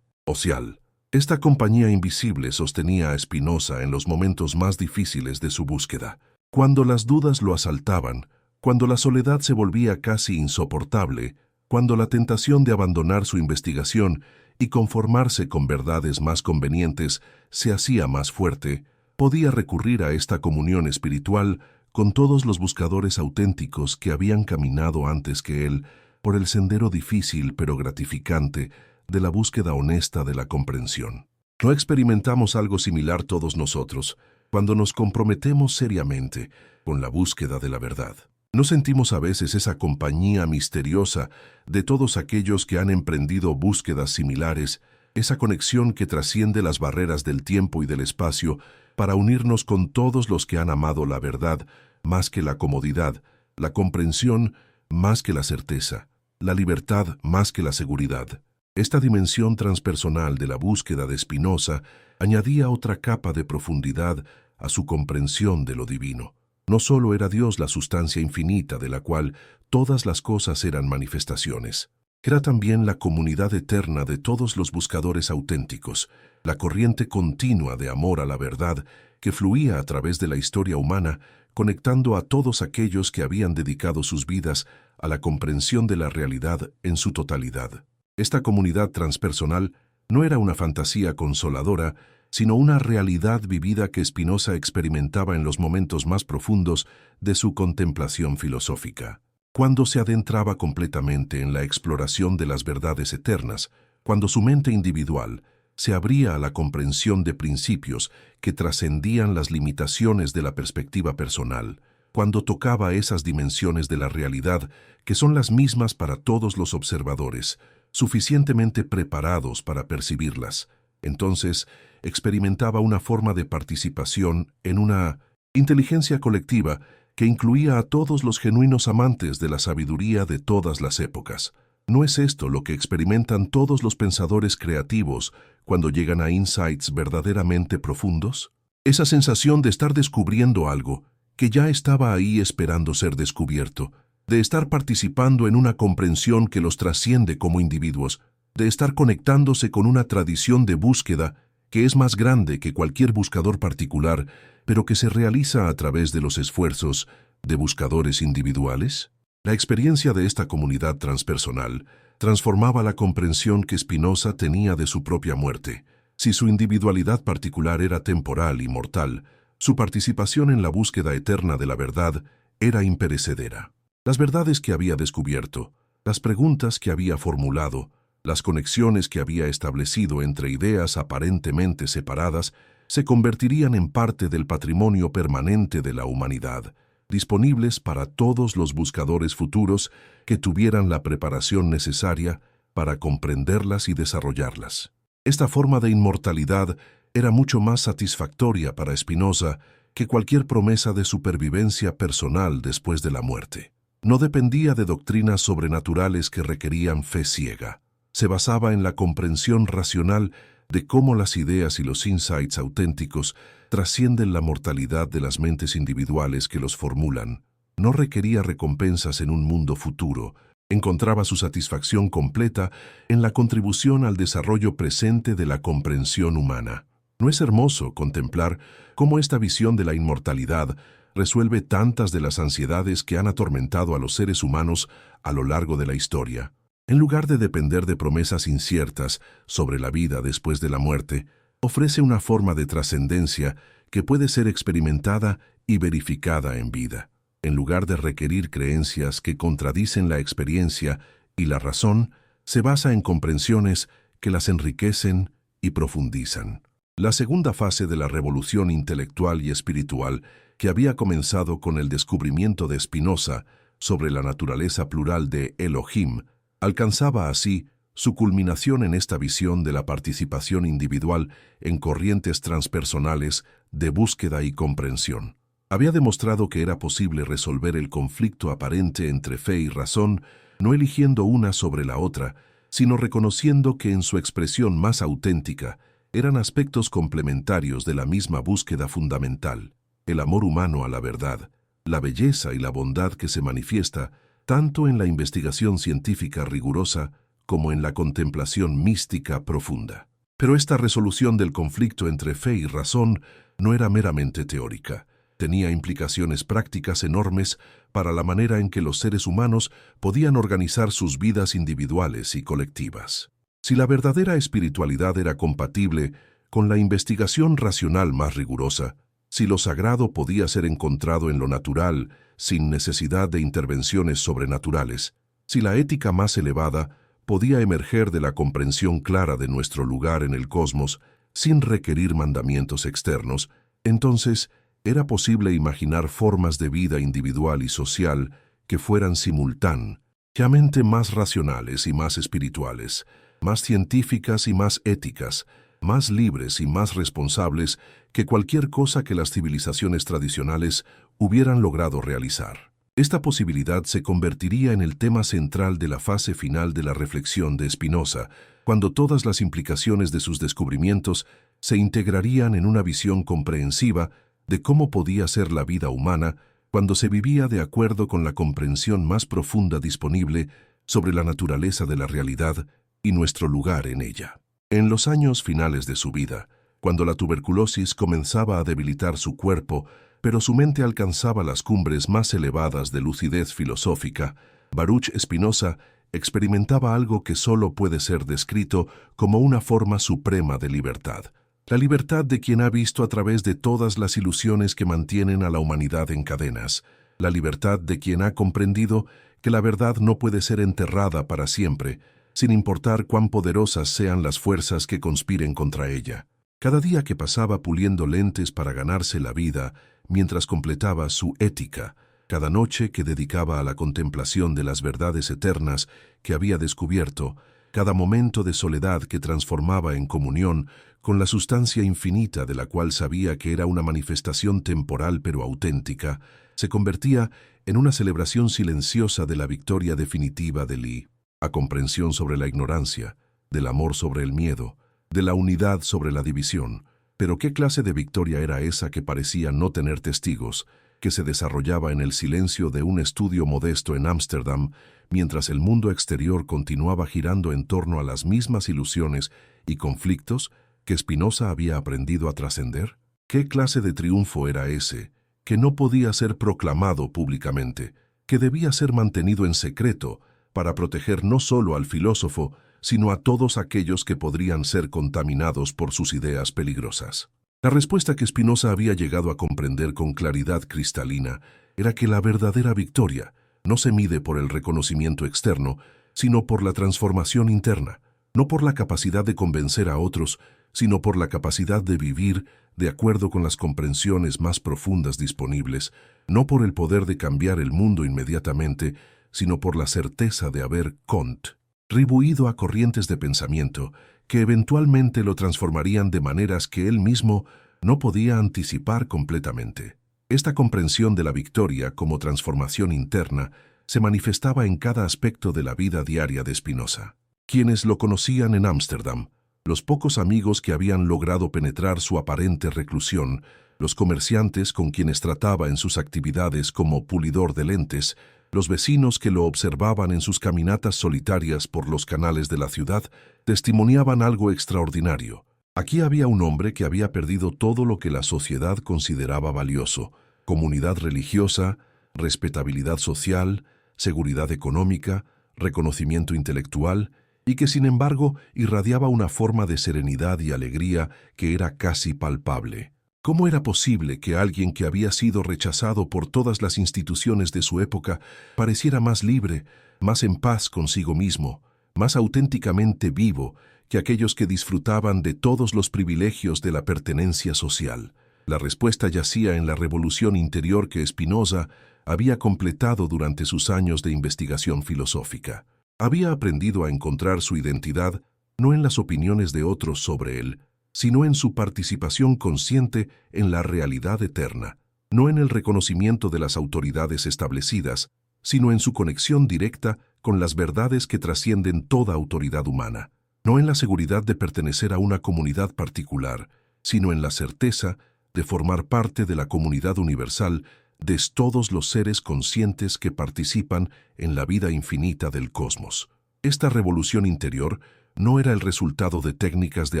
social. Esta compañía invisible sostenía a Spinoza en los momentos más difíciles de su búsqueda. Cuando las dudas lo asaltaban, cuando la soledad se volvía casi insoportable, cuando la tentación de abandonar su investigación y conformarse con verdades más convenientes se hacía más fuerte, podía recurrir a esta comunión espiritual con todos los buscadores auténticos que habían caminado antes que él por el sendero difícil pero gratificante de la búsqueda honesta de la comprensión. ¿No experimentamos algo similar todos nosotros cuando nos comprometemos seriamente con la búsqueda de la verdad? ¿No sentimos a veces esa compañía misteriosa de todos aquellos que han emprendido búsquedas similares, esa conexión que trasciende las barreras del tiempo y del espacio para unirnos con todos los que han amado la verdad más que la comodidad, la comprensión más que la certeza, la libertad más que la seguridad? Esta dimensión transpersonal de la búsqueda de Spinoza añadía otra capa de profundidad a su comprensión de lo divino. No solo era Dios la sustancia infinita de la cual todas las cosas eran manifestaciones. Era también la comunidad eterna de todos los buscadores auténticos, la corriente continua de amor a la verdad que fluía a través de la historia humana, conectando a todos aquellos que habían dedicado sus vidas a la comprensión de la realidad en su totalidad. Esta comunidad transpersonal no era una fantasía consoladora, sino una realidad vivida que Spinoza experimentaba en los momentos más profundos de su contemplación filosófica. Cuando se adentraba completamente en la exploración de las verdades eternas, cuando su mente individual se abría a la comprensión de principios que trascendían las limitaciones de la perspectiva personal, cuando tocaba esas dimensiones de la realidad que son las mismas para todos los observadores, suficientemente preparados para percibirlas, entonces experimentaba una forma de participación en una inteligencia colectiva que incluía a todos los genuinos amantes de la sabiduría de todas las épocas. ¿No es esto lo que experimentan todos los pensadores creativos cuando llegan a insights verdaderamente profundos? Esa sensación de estar descubriendo algo que ya estaba ahí esperando ser descubierto, de estar participando en una comprensión que los trasciende como individuos, de estar conectándose con una tradición de búsqueda que es más grande que cualquier buscador particular, pero que se realiza a través de los esfuerzos de buscadores individuales. La experiencia de esta comunidad transpersonal transformaba la comprensión que Spinoza tenía de su propia muerte. Si su individualidad particular era temporal y mortal, su participación en la búsqueda eterna de la verdad era imperecedera. Las verdades que había descubierto, las preguntas que había formulado, las conexiones que había establecido entre ideas aparentemente separadas, se convertirían en parte del patrimonio permanente de la humanidad, disponibles para todos los buscadores futuros que tuvieran la preparación necesaria para comprenderlas y desarrollarlas. Esta forma de inmortalidad era mucho más satisfactoria para Spinoza que cualquier promesa de supervivencia personal después de la muerte. No dependía de doctrinas sobrenaturales que requerían fe ciega. Se basaba en la comprensión racional de cómo las ideas y los insights auténticos trascienden la mortalidad de las mentes individuales que los formulan. No requería recompensas en un mundo futuro. Encontraba su satisfacción completa en la contribución al desarrollo presente de la comprensión humana. ¿No es hermoso contemplar cómo esta visión de la inmortalidad resuelve tantas de las ansiedades que han atormentado a los seres humanos a lo largo de la historia? En lugar de depender de promesas inciertas sobre la vida después de la muerte, ofrece una forma de trascendencia que puede ser experimentada y verificada en vida. En lugar de requerir creencias que contradicen la experiencia y la razón, se basa en comprensiones que las enriquecen y profundizan. La segunda fase de la revolución intelectual y espiritual, que había comenzado con el descubrimiento de Spinoza sobre la naturaleza plural de Elohim, alcanzaba así su culminación en esta visión de la participación individual en corrientes transpersonales de búsqueda y comprensión. Había demostrado que era posible resolver el conflicto aparente entre fe y razón, no eligiendo una sobre la otra, sino reconociendo que en su expresión más auténtica eran aspectos complementarios de la misma búsqueda fundamental, el amor humano a la verdad, la belleza y la bondad que se manifiesta tanto en la investigación científica rigurosa como en la contemplación mística profunda. Pero esta resolución del conflicto entre fe y razón no era meramente teórica. Tenía implicaciones prácticas enormes para la manera en que los seres humanos podían organizar sus vidas individuales y colectivas. Si la verdadera espiritualidad era compatible con la investigación racional más rigurosa, si lo sagrado podía ser encontrado en lo natural sin necesidad de intervenciones sobrenaturales, si la ética más elevada podía emerger de la comprensión clara de nuestro lugar en el cosmos sin requerir mandamientos externos, entonces era posible imaginar formas de vida individual y social que fueran simultáneamente más racionales y más espirituales, más científicas y más éticas, más libres y más responsables que cualquier cosa que las civilizaciones tradicionales hubieran logrado realizar. Esta posibilidad se convertiría en el tema central de la fase final de la reflexión de Spinoza, cuando todas las implicaciones de sus descubrimientos se integrarían en una visión comprensiva de cómo podía ser la vida humana cuando se vivía de acuerdo con la comprensión más profunda disponible sobre la naturaleza de la realidad y nuestro lugar en ella. En los años finales de su vida, cuando la tuberculosis comenzaba a debilitar su cuerpo, pero su mente alcanzaba las cumbres más elevadas de lucidez filosófica, Baruch Spinoza experimentaba algo que solo puede ser descrito como una forma suprema de libertad. La libertad de quien ha visto a través de todas las ilusiones que mantienen a la humanidad en cadenas. La libertad de quien ha comprendido que la verdad no puede ser enterrada para siempre, sin importar cuán poderosas sean las fuerzas que conspiren contra ella. Cada día que pasaba puliendo lentes para ganarse la vida, mientras completaba su ética, cada noche que dedicaba a la contemplación de las verdades eternas que había descubierto, cada momento de soledad que transformaba en comunión con la sustancia infinita de la cual sabía que era una manifestación temporal pero auténtica, se convertía en una celebración silenciosa de la victoria definitiva de Lee, a comprensión sobre la ignorancia, del amor sobre el miedo, de la unidad sobre la división. Pero ¿qué clase de victoria era esa que parecía no tener testigos, que se desarrollaba en el silencio de un estudio modesto en Ámsterdam, mientras el mundo exterior continuaba girando en torno a las mismas ilusiones y conflictos que Spinoza había aprendido a trascender? ¿Qué clase de triunfo era ese, que no podía ser proclamado públicamente, que debía ser mantenido en secreto para proteger no solo al filósofo, sino a todos aquellos que podrían ser contaminados por sus ideas peligrosas? La respuesta que Spinoza había llegado a comprender con claridad cristalina era que la verdadera victoria no se mide por el reconocimiento externo, sino por la transformación interna, no por la capacidad de convencer a otros, sino por la capacidad de vivir de acuerdo con las comprensiones más profundas disponibles, no por el poder de cambiar el mundo inmediatamente, sino por la certeza de haber contribuido a corrientes de pensamiento que eventualmente lo transformarían de maneras que él mismo no podía anticipar completamente. Esta comprensión de la victoria como transformación interna se manifestaba en cada aspecto de la vida diaria de Spinoza. Quienes lo conocían en Ámsterdam, los pocos amigos que habían logrado penetrar su aparente reclusión, los comerciantes con quienes trataba en sus actividades como pulidor de lentes, los vecinos que lo observaban en sus caminatas solitarias por los canales de la ciudad, testimoniaban algo extraordinario. Aquí había un hombre que había perdido todo lo que la sociedad consideraba valioso: comunidad religiosa, respetabilidad social, seguridad económica, reconocimiento intelectual, y que sin embargo irradiaba una forma de serenidad y alegría que era casi palpable. ¿Cómo era posible que alguien que había sido rechazado por todas las instituciones de su época pareciera más libre, más en paz consigo mismo, más auténticamente vivo que aquellos que disfrutaban de todos los privilegios de la pertenencia social? La respuesta yacía en la revolución interior que Spinoza había completado durante sus años de investigación filosófica. Había aprendido a encontrar su identidad no en las opiniones de otros sobre él, sino en su participación consciente en la realidad eterna, no en el reconocimiento de las autoridades establecidas, sino en su conexión directa con las verdades que trascienden toda autoridad humana, no en la seguridad de pertenecer a una comunidad particular, sino en la certeza de formar parte de la comunidad universal de todos los seres conscientes que participan en la vida infinita del cosmos. Esta revolución interior no era el resultado de técnicas de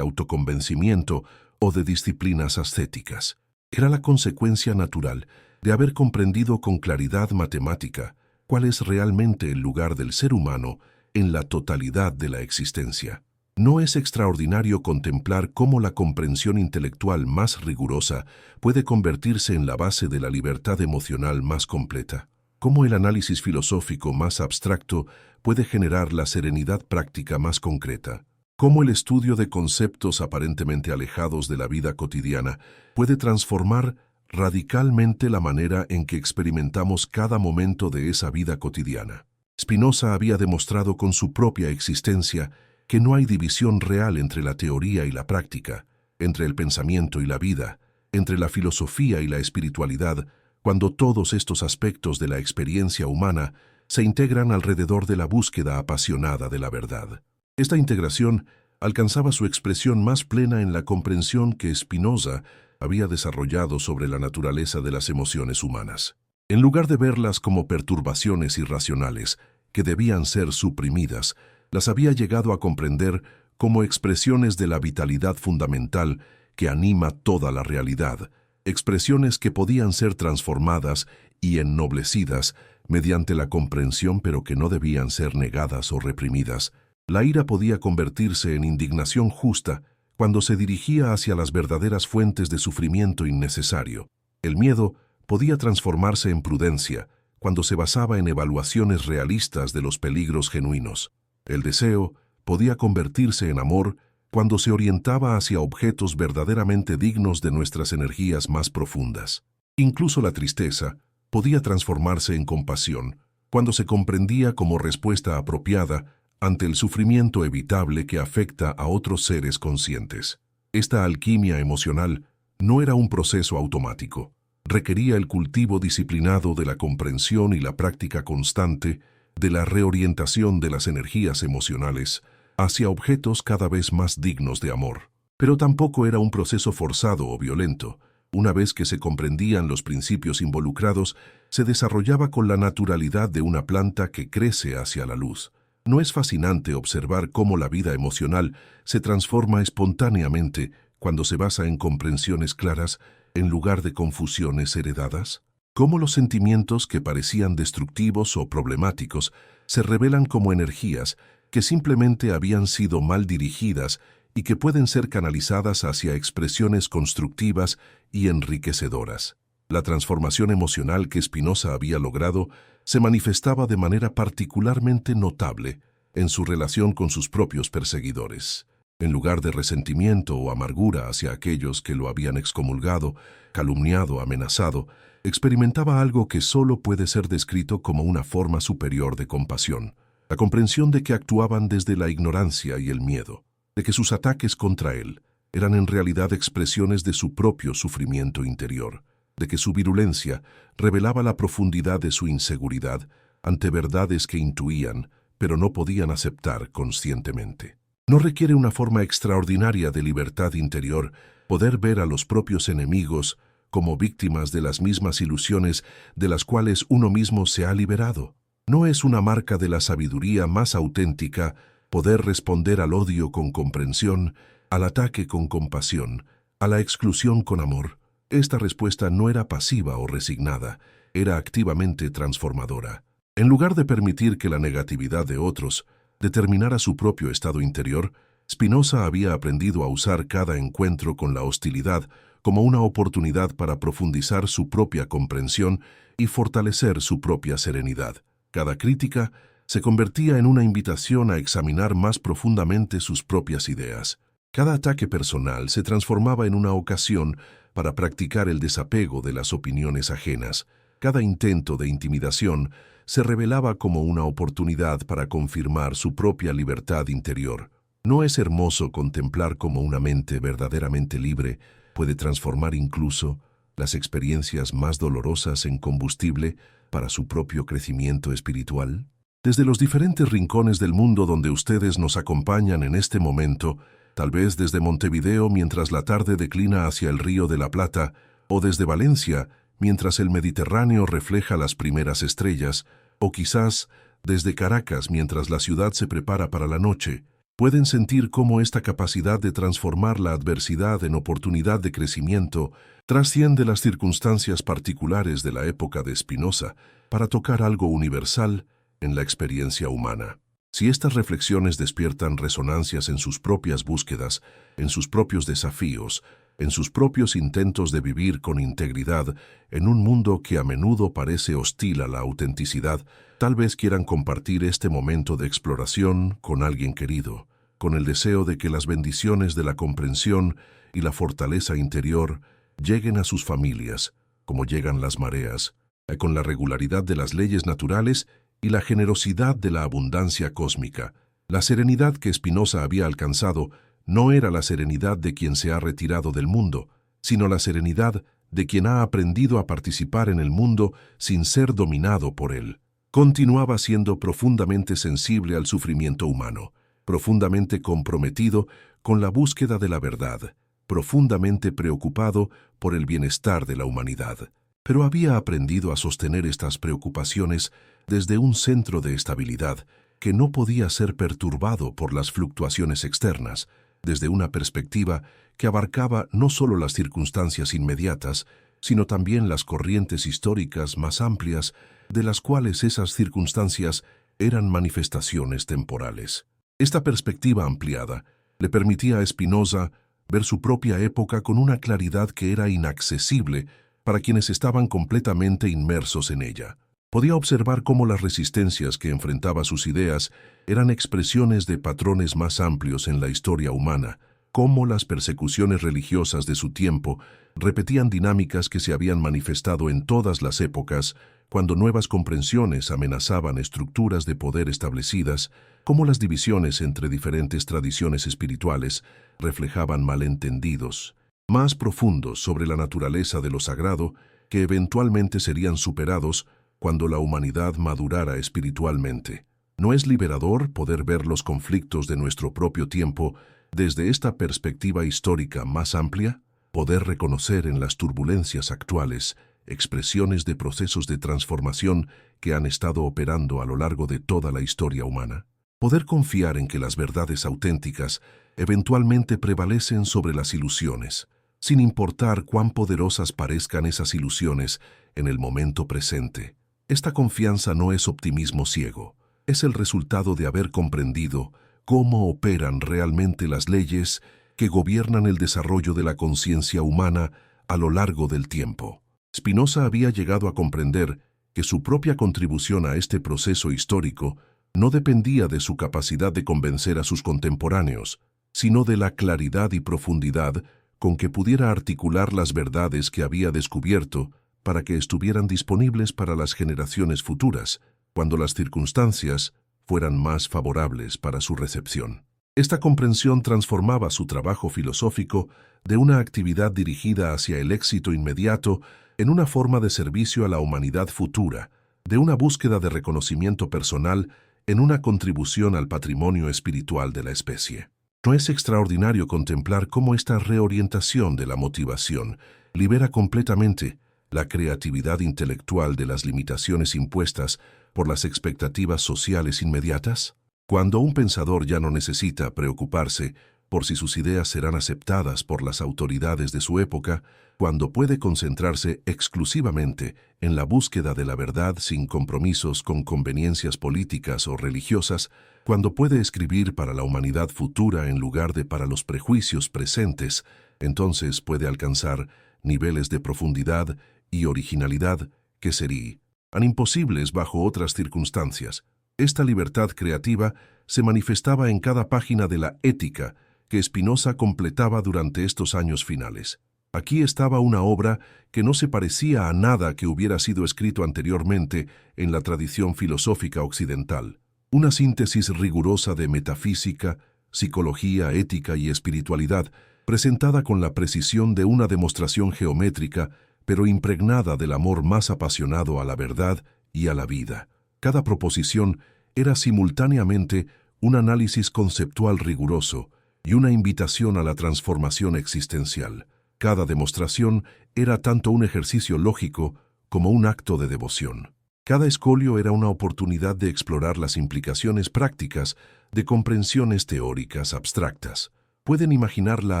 autoconvencimiento o de disciplinas ascéticas. Era la consecuencia natural de haber comprendido con claridad matemática cuál es realmente el lugar del ser humano en la totalidad de la existencia. ¿No es extraordinario contemplar cómo la comprensión intelectual más rigurosa puede convertirse en la base de la libertad emocional más completa? ¿Cómo el análisis filosófico más abstracto puede generar la serenidad práctica más concreta? ¿Cómo el estudio de conceptos aparentemente alejados de la vida cotidiana puede transformar radicalmente la manera en que experimentamos cada momento de esa vida cotidiana? Spinoza había demostrado con su propia existencia que no hay división real entre la teoría y la práctica, entre el pensamiento y la vida, entre la filosofía y la espiritualidad, cuando todos estos aspectos de la experiencia humana se integran alrededor de la búsqueda apasionada de la verdad. Esta integración alcanzaba su expresión más plena en la comprensión que Spinoza había desarrollado sobre la naturaleza de las emociones humanas. En lugar de verlas como perturbaciones irracionales que debían ser suprimidas, las había llegado a comprender como expresiones de la vitalidad fundamental que anima toda la realidad, expresiones que podían ser transformadas y ennoblecidas mediante la comprensión, pero que no debían ser negadas o reprimidas. La ira podía convertirse en indignación justa cuando se dirigía hacia las verdaderas fuentes de sufrimiento innecesario. El miedo podía transformarse en prudencia cuando se basaba en evaluaciones realistas de los peligros genuinos. El deseo podía convertirse en amor cuando se orientaba hacia objetos verdaderamente dignos de nuestras energías más profundas. Incluso la tristeza podía transformarse en compasión cuando se comprendía como respuesta apropiada ante el sufrimiento evitable que afecta a otros seres conscientes. Esta alquimia emocional no era un proceso automático. Requería el cultivo disciplinado de la comprensión y la práctica constante de la reorientación de las energías emocionales hacia objetos cada vez más dignos de amor. Pero tampoco era un proceso forzado o violento. Una vez que se comprendían los principios involucrados, se desarrollaba con la naturalidad de una planta que crece hacia la luz. ¿No es fascinante observar cómo la vida emocional se transforma espontáneamente cuando se basa en comprensiones claras en lugar de confusiones heredadas? Cómo los sentimientos que parecían destructivos o problemáticos se revelan como energías que simplemente habían sido mal dirigidas y que pueden ser canalizadas hacia expresiones constructivas y enriquecedoras. La transformación emocional que Spinoza había logrado se manifestaba de manera particularmente notable en su relación con sus propios perseguidores. En lugar de resentimiento o amargura hacia aquellos que lo habían excomulgado, calumniado, amenazado, experimentaba algo que solo puede ser descrito como una forma superior de compasión. La comprensión de que actuaban desde la ignorancia y el miedo, de que sus ataques contra él eran en realidad expresiones de su propio sufrimiento interior, de que su virulencia revelaba la profundidad de su inseguridad ante verdades que intuían, pero no podían aceptar conscientemente. No requiere una forma extraordinaria de libertad interior poder ver a los propios enemigos como víctimas de las mismas ilusiones de las cuales uno mismo se ha liberado. No es una marca de la sabiduría más auténtica poder responder al odio con comprensión, al ataque con compasión, a la exclusión con amor. Esta respuesta no era pasiva o resignada, era activamente transformadora. En lugar de permitir que la negatividad de otros determinara su propio estado interior, Spinoza había aprendido a usar cada encuentro con la hostilidad como una oportunidad para profundizar su propia comprensión y fortalecer su propia serenidad. Cada crítica se convertía en una invitación a examinar más profundamente sus propias ideas. Cada ataque personal se transformaba en una ocasión para practicar el desapego de las opiniones ajenas. Cada intento de intimidación se revelaba como una oportunidad para confirmar su propia libertad interior. ¿No es hermoso contemplar cómo una mente verdaderamente libre puede transformar incluso las experiencias más dolorosas en combustible para su propio crecimiento espiritual? Desde los diferentes rincones del mundo donde ustedes nos acompañan en este momento, tal vez desde Montevideo mientras la tarde declina hacia el Río de la Plata, o desde Valencia mientras el Mediterráneo refleja las primeras estrellas, o quizás desde Caracas mientras la ciudad se prepara para la noche, pueden sentir cómo esta capacidad de transformar la adversidad en oportunidad de crecimiento trasciende las circunstancias particulares de la época de Spinoza para tocar algo universal en la experiencia humana. Si estas reflexiones despiertan resonancias en sus propias búsquedas, en sus propios desafíos, en sus propios intentos de vivir con integridad en un mundo que a menudo parece hostil a la autenticidad, tal vez quieran compartir este momento de exploración con alguien querido, con el deseo de que las bendiciones de la comprensión y la fortaleza interior lleguen a sus familias, como llegan las mareas, con la regularidad de las leyes naturales y la generosidad de la abundancia cósmica. La serenidad que Spinoza había alcanzado no era la serenidad de quien se ha retirado del mundo, sino la serenidad de quien ha aprendido a participar en el mundo sin ser dominado por él. Continuaba siendo profundamente sensible al sufrimiento humano, profundamente comprometido con la búsqueda de la verdad, profundamente preocupado por el bienestar de la humanidad. pero había aprendido a sostener estas preocupaciones desde un centro de estabilidad que no podía ser perturbado por las fluctuaciones externas, desde una perspectiva que abarcaba no solo las circunstancias inmediatas, sino también las corrientes históricas más amplias de las cuales esas circunstancias eran manifestaciones temporales. Esta perspectiva ampliada le permitía a Spinoza ver su propia época con una claridad que era inaccesible para quienes estaban completamente inmersos en ella. Podía observar cómo las resistencias que enfrentaba sus ideas eran expresiones de patrones más amplios en la historia humana, cómo las persecuciones religiosas de su tiempo repetían dinámicas que se habían manifestado en todas las épocas, cuando nuevas comprensiones amenazaban estructuras de poder establecidas, cómo las divisiones entre diferentes tradiciones espirituales reflejaban malentendidos más profundos sobre la naturaleza de lo sagrado que eventualmente serían superados cuando la humanidad madurara espiritualmente. ¿No es liberador poder ver los conflictos de nuestro propio tiempo desde esta perspectiva histórica más amplia? Poder reconocer en las turbulencias actuales expresiones de procesos de transformación que han estado operando a lo largo de toda la historia humana. Poder confiar en que las verdades auténticas eventualmente prevalecen sobre las ilusiones, sin importar cuán poderosas parezcan esas ilusiones en el momento presente. Esta confianza no es optimismo ciego, es el resultado de haber comprendido cómo operan realmente las leyes que gobiernan el desarrollo de la conciencia humana a lo largo del tiempo. Spinoza había llegado a comprender que su propia contribución a este proceso histórico no dependía de su capacidad de convencer a sus contemporáneos, sino de la claridad y profundidad con que pudiera articular las verdades que había descubierto para que estuvieran disponibles para las generaciones futuras, cuando las circunstancias fueran más favorables para su recepción. Esta comprensión transformaba su trabajo filosófico de una actividad dirigida hacia el éxito inmediato en una forma de servicio a la humanidad futura, de una búsqueda de reconocimiento personal en una contribución al patrimonio espiritual de la especie. ¿No es extraordinario contemplar cómo esta reorientación de la motivación libera completamente la creatividad intelectual de las limitaciones impuestas por las expectativas sociales inmediatas? Cuando un pensador ya no necesita preocuparse por si sus ideas serán aceptadas por las autoridades de su época, cuando puede concentrarse exclusivamente en la búsqueda de la verdad sin compromisos con conveniencias políticas o religiosas, cuando puede escribir para la humanidad futura en lugar de para los prejuicios presentes, entonces puede alcanzar niveles de profundidad y originalidad que serían imposibles bajo otras circunstancias. Esta libertad creativa se manifestaba en cada página de la Ética que Spinoza completaba durante estos años finales. Aquí estaba una obra que no se parecía a nada que hubiera sido escrito anteriormente en la tradición filosófica occidental. Una síntesis rigurosa de metafísica, psicología, ética y espiritualidad, presentada con la precisión de una demostración geométrica, pero impregnada del amor más apasionado a la verdad y a la vida. Cada proposición era simultáneamente un análisis conceptual riguroso y una invitación a la transformación existencial. Cada demostración era tanto un ejercicio lógico como un acto de devoción. Cada escolio era una oportunidad de explorar las implicaciones prácticas de comprensiones teóricas abstractas. Pueden imaginar la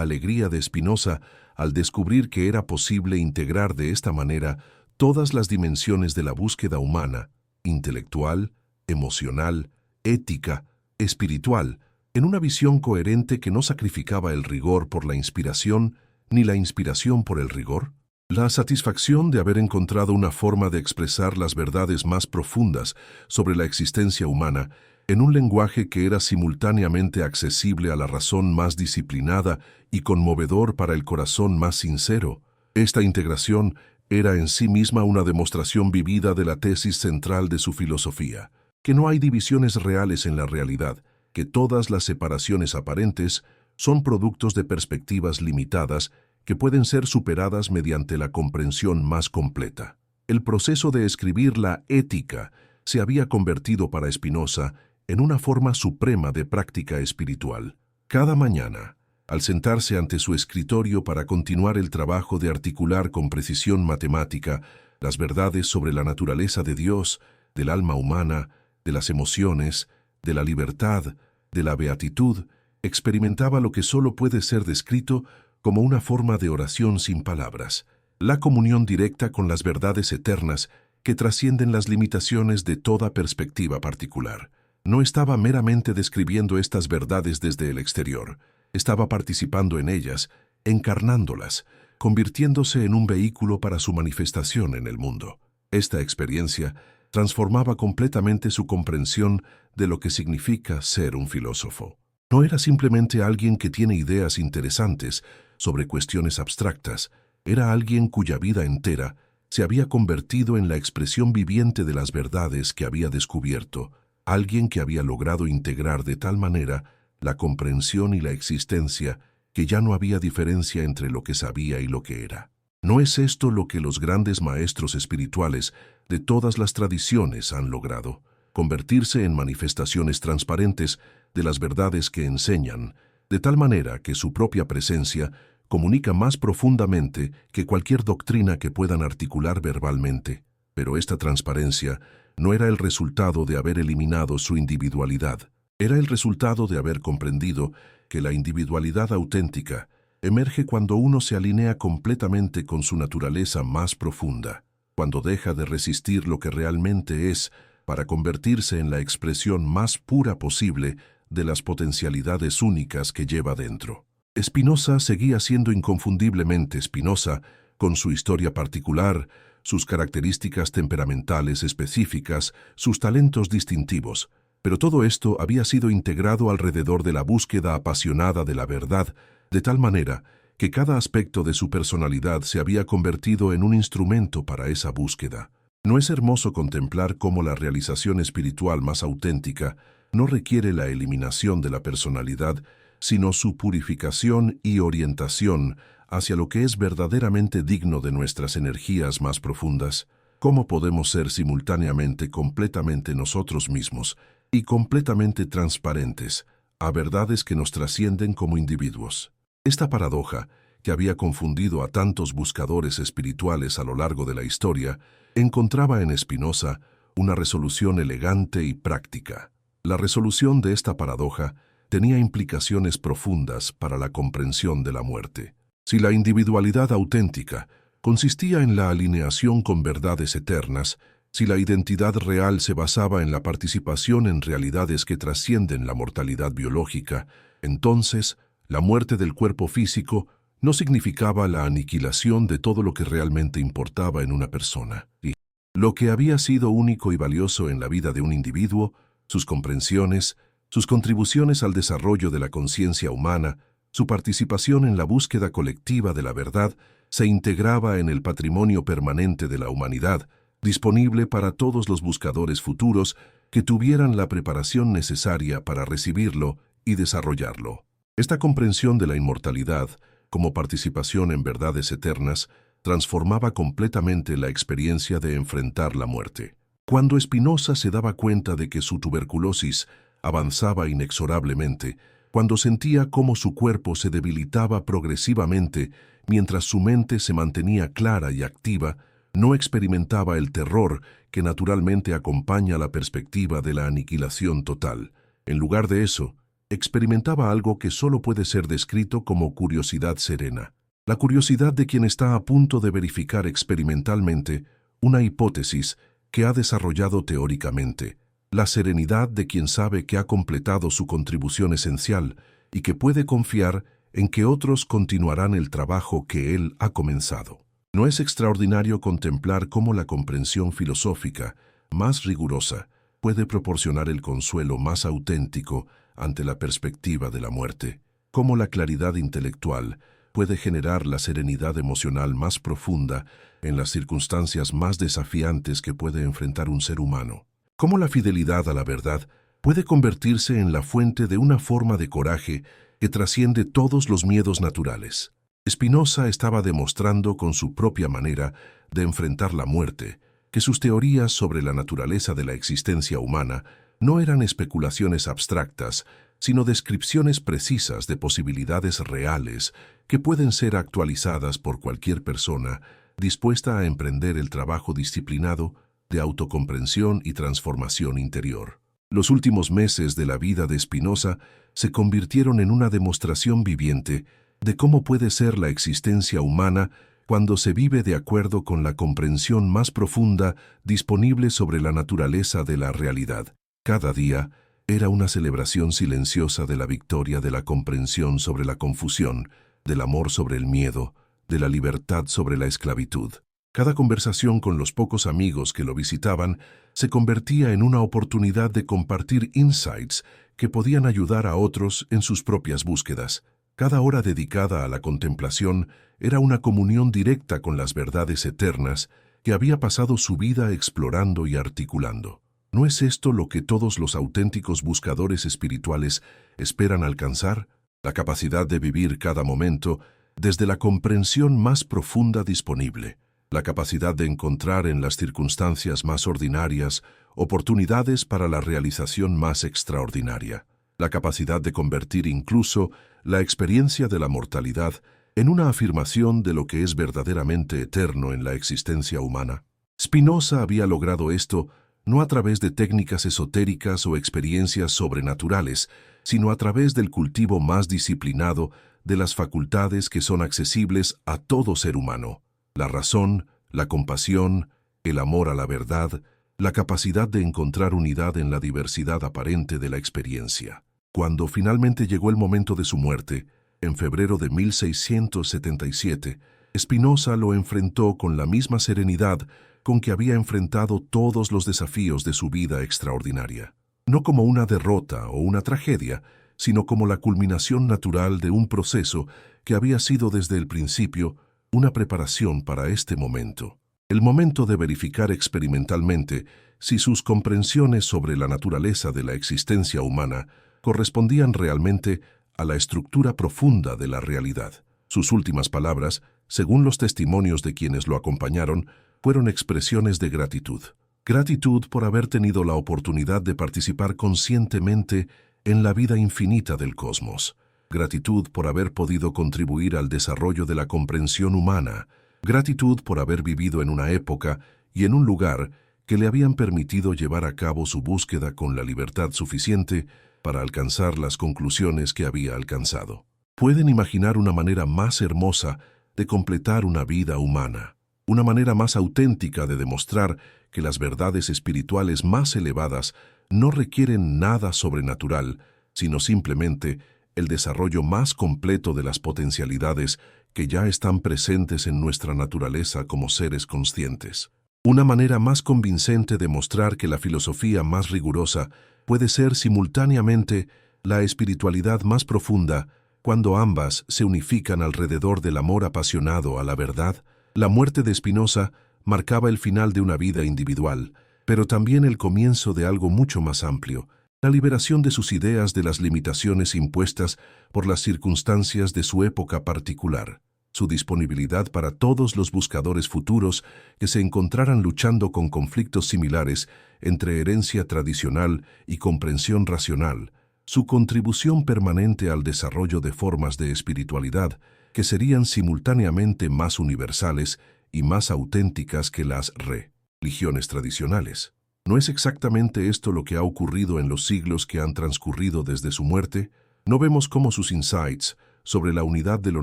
alegría de Spinoza al descubrir que era posible integrar de esta manera todas las dimensiones de la búsqueda humana, intelectual, emocional, ética, espiritual, en una visión coherente que no sacrificaba el rigor por la inspiración ni la inspiración por el rigor. La satisfacción de haber encontrado una forma de expresar las verdades más profundas sobre la existencia humana en un lenguaje que era simultáneamente accesible a la razón más disciplinada y conmovedor para el corazón más sincero. Esta integración era en sí misma una demostración vivida de la tesis central de su filosofía, que no hay divisiones reales en la realidad, que todas las separaciones aparentes son productos de perspectivas limitadas que pueden ser superadas mediante la comprensión más completa. El proceso de escribir la Ética se había convertido para Spinoza en una forma suprema de práctica espiritual. Cada mañana, al sentarse ante su escritorio para continuar el trabajo de articular con precisión matemática las verdades sobre la naturaleza de Dios, del alma humana, de las emociones, de la libertad, de la beatitud, experimentaba lo que solo puede ser descrito como una forma de oración sin palabras, la comunión directa con las verdades eternas que trascienden las limitaciones de toda perspectiva particular. No estaba meramente describiendo estas verdades desde el exterior, estaba participando en ellas, encarnándolas, convirtiéndose en un vehículo para su manifestación en el mundo. Esta experiencia transformaba completamente su comprensión de lo que significa ser un filósofo. No era simplemente alguien que tiene ideas interesantes sobre cuestiones abstractas, era alguien cuya vida entera se había convertido en la expresión viviente de las verdades que había descubierto, alguien que había logrado integrar de tal manera la comprensión y la existencia que ya no había diferencia entre lo que sabía y lo que era. ¿No es esto lo que los grandes maestros espirituales de todas las tradiciones han logrado? Convertirse en manifestaciones transparentes de las verdades que enseñan, de tal manera que su propia presencia comunica más profundamente que cualquier doctrina que puedan articular verbalmente. Pero esta transparencia no era el resultado de haber eliminado su individualidad, era el resultado de haber comprendido que la individualidad auténtica emerge cuando uno se alinea completamente con su naturaleza más profunda, cuando deja de resistir lo que realmente es para convertirse en la expresión más pura posible de las potencialidades únicas que lleva dentro. Spinoza seguía siendo inconfundiblemente Spinoza, con su historia particular, sus características temperamentales específicas, sus talentos distintivos, pero todo esto había sido integrado alrededor de la búsqueda apasionada de la verdad, de tal manera que cada aspecto de su personalidad se había convertido en un instrumento para esa búsqueda. ¿No es hermoso contemplar cómo la realización espiritual más auténtica no requiere la eliminación de la personalidad, sino su purificación y orientación hacia lo que es verdaderamente digno de nuestras energías más profundas? ¿Cómo podemos ser simultáneamente completamente nosotros mismos y completamente transparentes a verdades que nos trascienden como individuos? Esta paradoja, que había confundido a tantos buscadores espirituales a lo largo de la historia, encontraba en Spinoza una resolución elegante y práctica. La resolución de esta paradoja tenía implicaciones profundas para la comprensión de la muerte. Si la individualidad auténtica consistía en la alineación con verdades eternas, si la identidad real se basaba en la participación en realidades que trascienden la mortalidad biológica, entonces la muerte del cuerpo físico no significaba la aniquilación de todo lo que realmente importaba en una persona. Y lo que había sido único y valioso en la vida de un individuo, sus comprensiones, sus contribuciones al desarrollo de la conciencia humana, su participación en la búsqueda colectiva de la verdad, se integraba en el patrimonio permanente de la humanidad, disponible para todos los buscadores futuros que tuvieran la preparación necesaria para recibirlo y desarrollarlo. Esta comprensión de la inmortalidad, como participación en verdades eternas, transformaba completamente la experiencia de enfrentar la muerte. Cuando Spinoza se daba cuenta de que su tuberculosis avanzaba inexorablemente, cuando sentía cómo su cuerpo se debilitaba progresivamente mientras su mente se mantenía clara y activa, no experimentaba el terror que naturalmente acompaña la perspectiva de la aniquilación total. En lugar de eso, experimentaba algo que solo puede ser descrito como curiosidad serena. La curiosidad de quien está a punto de verificar experimentalmente una hipótesis que ha desarrollado teóricamente. La serenidad de quien sabe que ha completado su contribución esencial y que puede confiar en que otros continuarán el trabajo que él ha comenzado. ¿No es extraordinario contemplar cómo la comprensión filosófica más rigurosa puede proporcionar el consuelo más auténtico ante la perspectiva de la muerte? Cómo la claridad intelectual puede generar la serenidad emocional más profunda en las circunstancias más desafiantes que puede enfrentar un ser humano? Cómo la fidelidad a la verdad puede convertirse en la fuente de una forma de coraje que trasciende todos los miedos naturales. Spinoza estaba demostrando con su propia manera de enfrentar la muerte que sus teorías sobre la naturaleza de la existencia humana no eran especulaciones abstractas, sino descripciones precisas de posibilidades reales que pueden ser actualizadas por cualquier persona dispuesta a emprender el trabajo disciplinado de autocomprensión y transformación interior. Los últimos meses de la vida de Spinoza se convirtieron en una demostración viviente de cómo puede ser la existencia humana cuando se vive de acuerdo con la comprensión más profunda disponible sobre la naturaleza de la realidad. Cada día era una celebración silenciosa de la victoria de la comprensión sobre la confusión, del amor sobre el miedo, de la libertad sobre la esclavitud. Cada conversación con los pocos amigos que lo visitaban se convertía en una oportunidad de compartir insights que podían ayudar a otros en sus propias búsquedas. Cada hora dedicada a la contemplación era una comunión directa con las verdades eternas que había pasado su vida explorando y articulando. ¿No es esto lo que todos los auténticos buscadores espirituales esperan alcanzar? La capacidad de vivir cada momento desde la comprensión más profunda disponible, la capacidad de encontrar en las circunstancias más ordinarias oportunidades para la realización más extraordinaria, la capacidad de convertir incluso la experiencia de la mortalidad en una afirmación de lo que es verdaderamente eterno en la existencia humana. Spinoza había logrado esto no a través de técnicas esotéricas o experiencias sobrenaturales, sino a través del cultivo más disciplinado de las facultades que son accesibles a todo ser humano: la razón, la compasión, el amor a la verdad, la capacidad de encontrar unidad en la diversidad aparente de la experiencia. Cuando finalmente llegó el momento de su muerte, en febrero de 1677, Spinoza lo enfrentó con la misma serenidad con que había enfrentado todos los desafíos de su vida extraordinaria. No como una derrota o una tragedia, sino como la culminación natural de un proceso que había sido desde el principio una preparación para este momento. El momento de verificar experimentalmente si sus comprensiones sobre la naturaleza de la existencia humana correspondían realmente a la estructura profunda de la realidad. Sus últimas palabras, según los testimonios de quienes lo acompañaron, fueron expresiones de gratitud. Gratitud por haber tenido la oportunidad de participar conscientemente en la vida infinita del cosmos. Gratitud por haber podido contribuir al desarrollo de la comprensión humana. Gratitud por haber vivido en una época y en un lugar que le habían permitido llevar a cabo su búsqueda con la libertad suficiente para alcanzar las conclusiones que había alcanzado. ¿Pueden imaginar una manera más hermosa de completar una vida humana? Una manera más auténtica de demostrar que las verdades espirituales más elevadas no requieren nada sobrenatural, sino simplemente el desarrollo más completo de las potencialidades que ya están presentes en nuestra naturaleza como seres conscientes. Una manera más convincente de mostrar que la filosofía más rigurosa puede ser simultáneamente la espiritualidad más profunda cuando ambas se unifican alrededor del amor apasionado a la verdad. La muerte de Spinoza marcaba el final de una vida individual, pero también el comienzo de algo mucho más amplio: la liberación de sus ideas de las limitaciones impuestas por las circunstancias de su época particular, su disponibilidad para todos los buscadores futuros que se encontraran luchando con conflictos similares entre herencia tradicional y comprensión racional, su contribución permanente al desarrollo de formas de espiritualidad que serían simultáneamente más universales y más auténticas que las religiones tradicionales. ¿No es exactamente esto lo que ha ocurrido en los siglos que han transcurrido desde su muerte? ¿No vemos cómo sus insights sobre la unidad de lo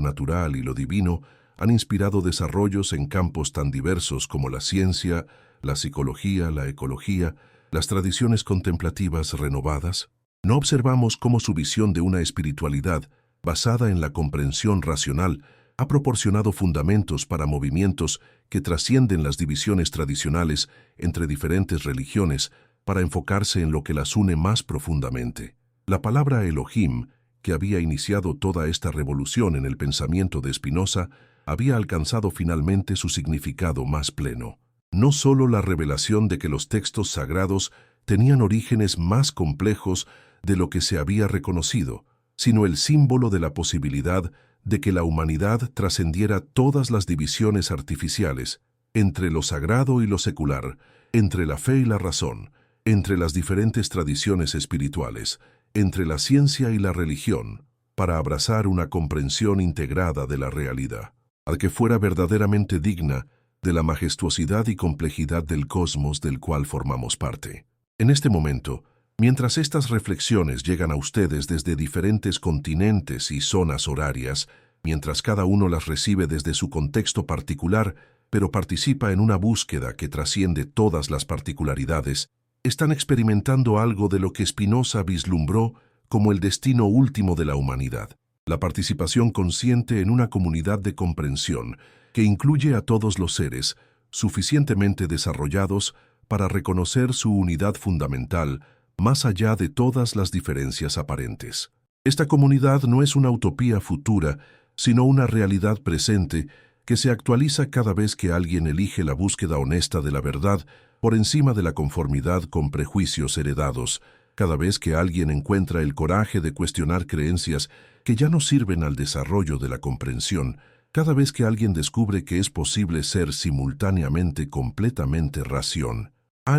natural y lo divino han inspirado desarrollos en campos tan diversos como la ciencia, la psicología, la ecología, las tradiciones contemplativas renovadas? ¿No observamos cómo su visión de una espiritualidad basada en la comprensión racional ha proporcionado fundamentos para movimientos que trascienden las divisiones tradicionales entre diferentes religiones para enfocarse en lo que las une más profundamente? La palabra Elohim, que había iniciado toda esta revolución en el pensamiento de Spinoza, había alcanzado finalmente su significado más pleno. No solo la revelación de que los textos sagrados tenían orígenes más complejos de lo que se había reconocido, sino el símbolo de la posibilidad de que la humanidad trascendiera todas las divisiones artificiales entre lo sagrado y lo secular, entre la fe y la razón, entre las diferentes tradiciones espirituales, entre la ciencia y la religión, para abrazar una comprensión integrada de la realidad, al que fuera verdaderamente digna de la majestuosidad y complejidad del cosmos del cual formamos parte. En este momento, mientras estas reflexiones llegan a ustedes desde diferentes continentes y zonas horarias, mientras cada uno las recibe desde su contexto particular, pero participa en una búsqueda que trasciende todas las particularidades, están experimentando algo de lo que Spinoza vislumbró como el destino último de la humanidad: la participación consciente en una comunidad de comprensión que incluye a todos los seres, suficientemente desarrollados para reconocer su unidad fundamental, más allá de todas las diferencias aparentes. Esta comunidad no es una utopía futura, sino una realidad presente que se actualiza cada vez que alguien elige la búsqueda honesta de la verdad por encima de la conformidad con prejuicios heredados, cada vez que alguien encuentra el coraje de cuestionar creencias que ya no sirven al desarrollo de la comprensión, cada vez que alguien descubre que es posible ser simultáneamente completamente ración,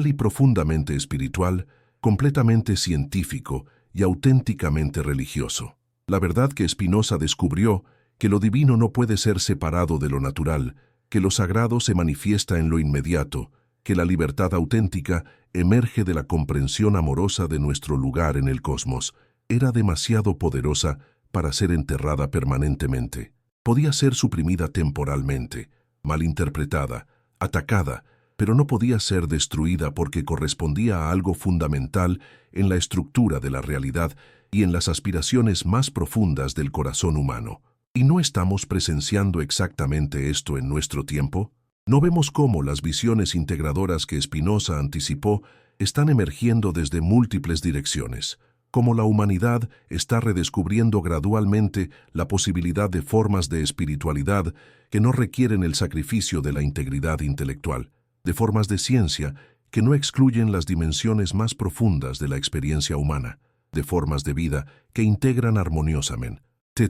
y profundamente espiritual, completamente científico y auténticamente religioso. La verdad que Spinoza descubrió, que lo divino no puede ser separado de lo natural, que lo sagrado se manifiesta en lo inmediato, que la libertad auténtica emerge de la comprensión amorosa de nuestro lugar en el cosmos, era demasiado poderosa para ser enterrada permanentemente. Podía ser suprimida temporalmente, malinterpretada, atacada, pero no podía ser destruida porque correspondía a algo fundamental en la estructura de la realidad y en las aspiraciones más profundas del corazón humano. ¿Y no estamos presenciando exactamente esto en nuestro tiempo? ¿No vemos cómo las visiones integradoras que Spinoza anticipó están emergiendo desde múltiples direcciones? Cómo la humanidad está redescubriendo gradualmente la posibilidad de formas de espiritualidad que no requieren el sacrificio de la integridad intelectual, de formas de ciencia que no excluyen las dimensiones más profundas de la experiencia humana, de formas de vida que integran armoniosamente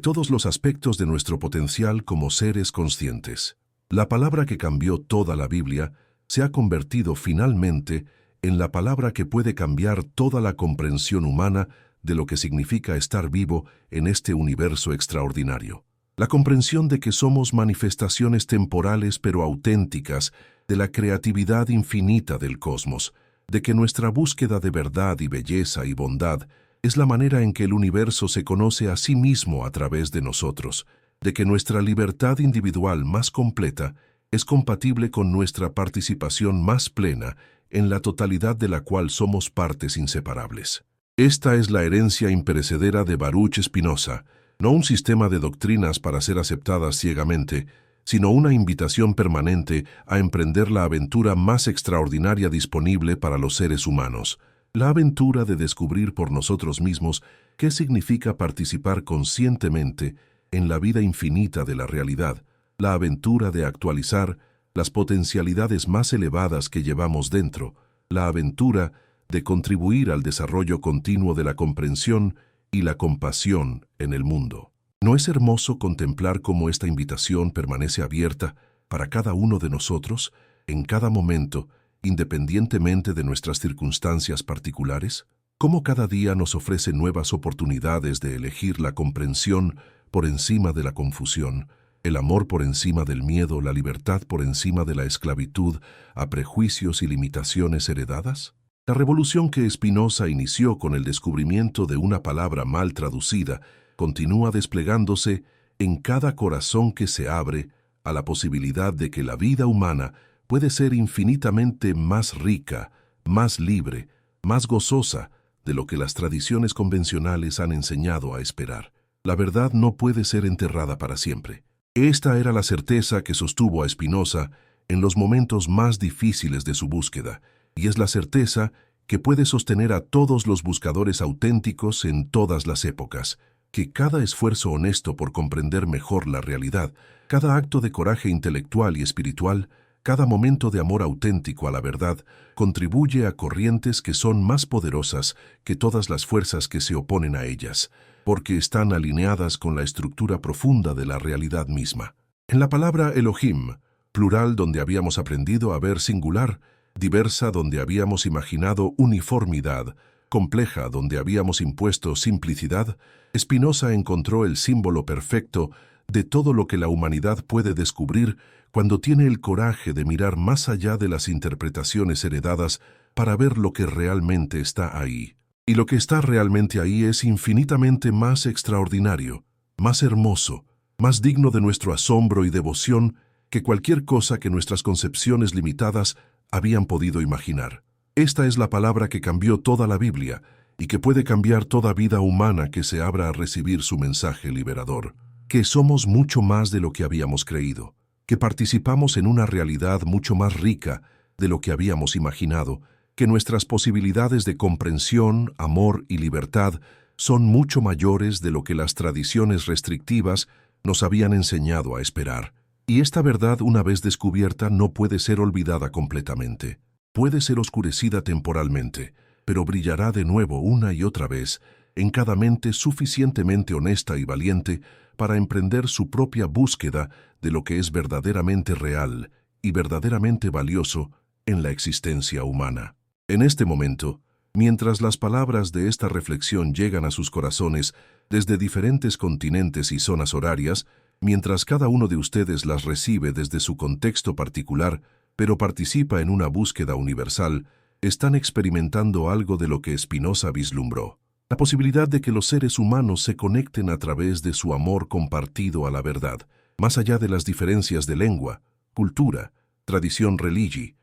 todos los aspectos de nuestro potencial como seres conscientes. La palabra que cambió toda la Biblia se ha convertido finalmente en la palabra que puede cambiar toda la comprensión humana de lo que significa estar vivo en este universo extraordinario. La comprensión de que somos manifestaciones temporales pero auténticas de la creatividad infinita del cosmos, de que nuestra búsqueda de verdad y belleza y bondad es la manera en que el universo se conoce a sí mismo a través de nosotros, de que nuestra libertad individual más completa es compatible con nuestra participación más plena en la totalidad de la cual somos partes inseparables. Esta es la herencia imperecedera de Baruch Spinoza, no un sistema de doctrinas para ser aceptadas ciegamente, sino una invitación permanente a emprender la aventura más extraordinaria disponible para los seres humanos, la aventura de descubrir por nosotros mismos qué significa participar conscientemente en la vida infinita de la realidad, la aventura de actualizar las potencialidades más elevadas que llevamos dentro, la aventura de contribuir al desarrollo continuo de la comprensión y la compasión en el mundo. ¿No es hermoso contemplar cómo esta invitación permanece abierta para cada uno de nosotros, en cada momento, independientemente de nuestras circunstancias particulares? ¿Cómo cada día nos ofrece nuevas oportunidades de elegir la comprensión por encima de la confusión, el amor por encima del miedo, la libertad por encima de la esclavitud a prejuicios y limitaciones heredadas? La revolución que Spinoza inició con el descubrimiento de una palabra mal traducida continúa desplegándose en cada corazón que se abre a la posibilidad de que la vida humana puede ser infinitamente más rica, más libre, más gozosa de lo que las tradiciones convencionales han enseñado a esperar. La verdad no puede ser enterrada para siempre. Esta era la certeza que sostuvo a Spinoza en los momentos más difíciles de su búsqueda, y es la certeza que puede sostener a todos los buscadores auténticos en todas las épocas, que cada esfuerzo honesto por comprender mejor la realidad, cada acto de coraje intelectual y espiritual, cada momento de amor auténtico a la verdad, contribuye a corrientes que son más poderosas que todas las fuerzas que se oponen a ellas, porque están alineadas con la estructura profunda de la realidad misma. En la palabra Elohim, plural donde habíamos aprendido a ver singular, diversa donde habíamos imaginado uniformidad, compleja donde habíamos impuesto simplicidad, Spinoza encontró el símbolo perfecto de todo lo que la humanidad puede descubrir cuando tiene el coraje de mirar más allá de las interpretaciones heredadas para ver lo que realmente está ahí. Y lo que está realmente ahí es infinitamente más extraordinario, más hermoso, más digno de nuestro asombro y devoción que cualquier cosa que nuestras concepciones limitadas habían podido imaginar. Esta es la palabra que cambió toda la Biblia y que puede cambiar toda vida humana que se abra a recibir su mensaje liberador. Que somos mucho más de lo que habíamos creído, que participamos en una realidad mucho más rica de lo que habíamos imaginado, que nuestras posibilidades de comprensión, amor y libertad son mucho mayores de lo que las tradiciones restrictivas nos habían enseñado a esperar. Y esta verdad, una vez descubierta, no puede ser olvidada completamente. Puede ser oscurecida temporalmente, pero brillará de nuevo una y otra vez en cada mente suficientemente honesta y valiente para emprender su propia búsqueda de lo que es verdaderamente real y verdaderamente valioso en la existencia humana. En este momento, mientras las palabras de esta reflexión llegan a sus corazones desde diferentes continentes y zonas horarias, mientras cada uno de ustedes las recibe desde su contexto particular, pero participa en una búsqueda universal, están experimentando algo de lo que Spinoza vislumbró: la posibilidad de que los seres humanos se conecten a través de su amor compartido a la verdad, más allá de las diferencias de lengua, cultura, tradición religiosa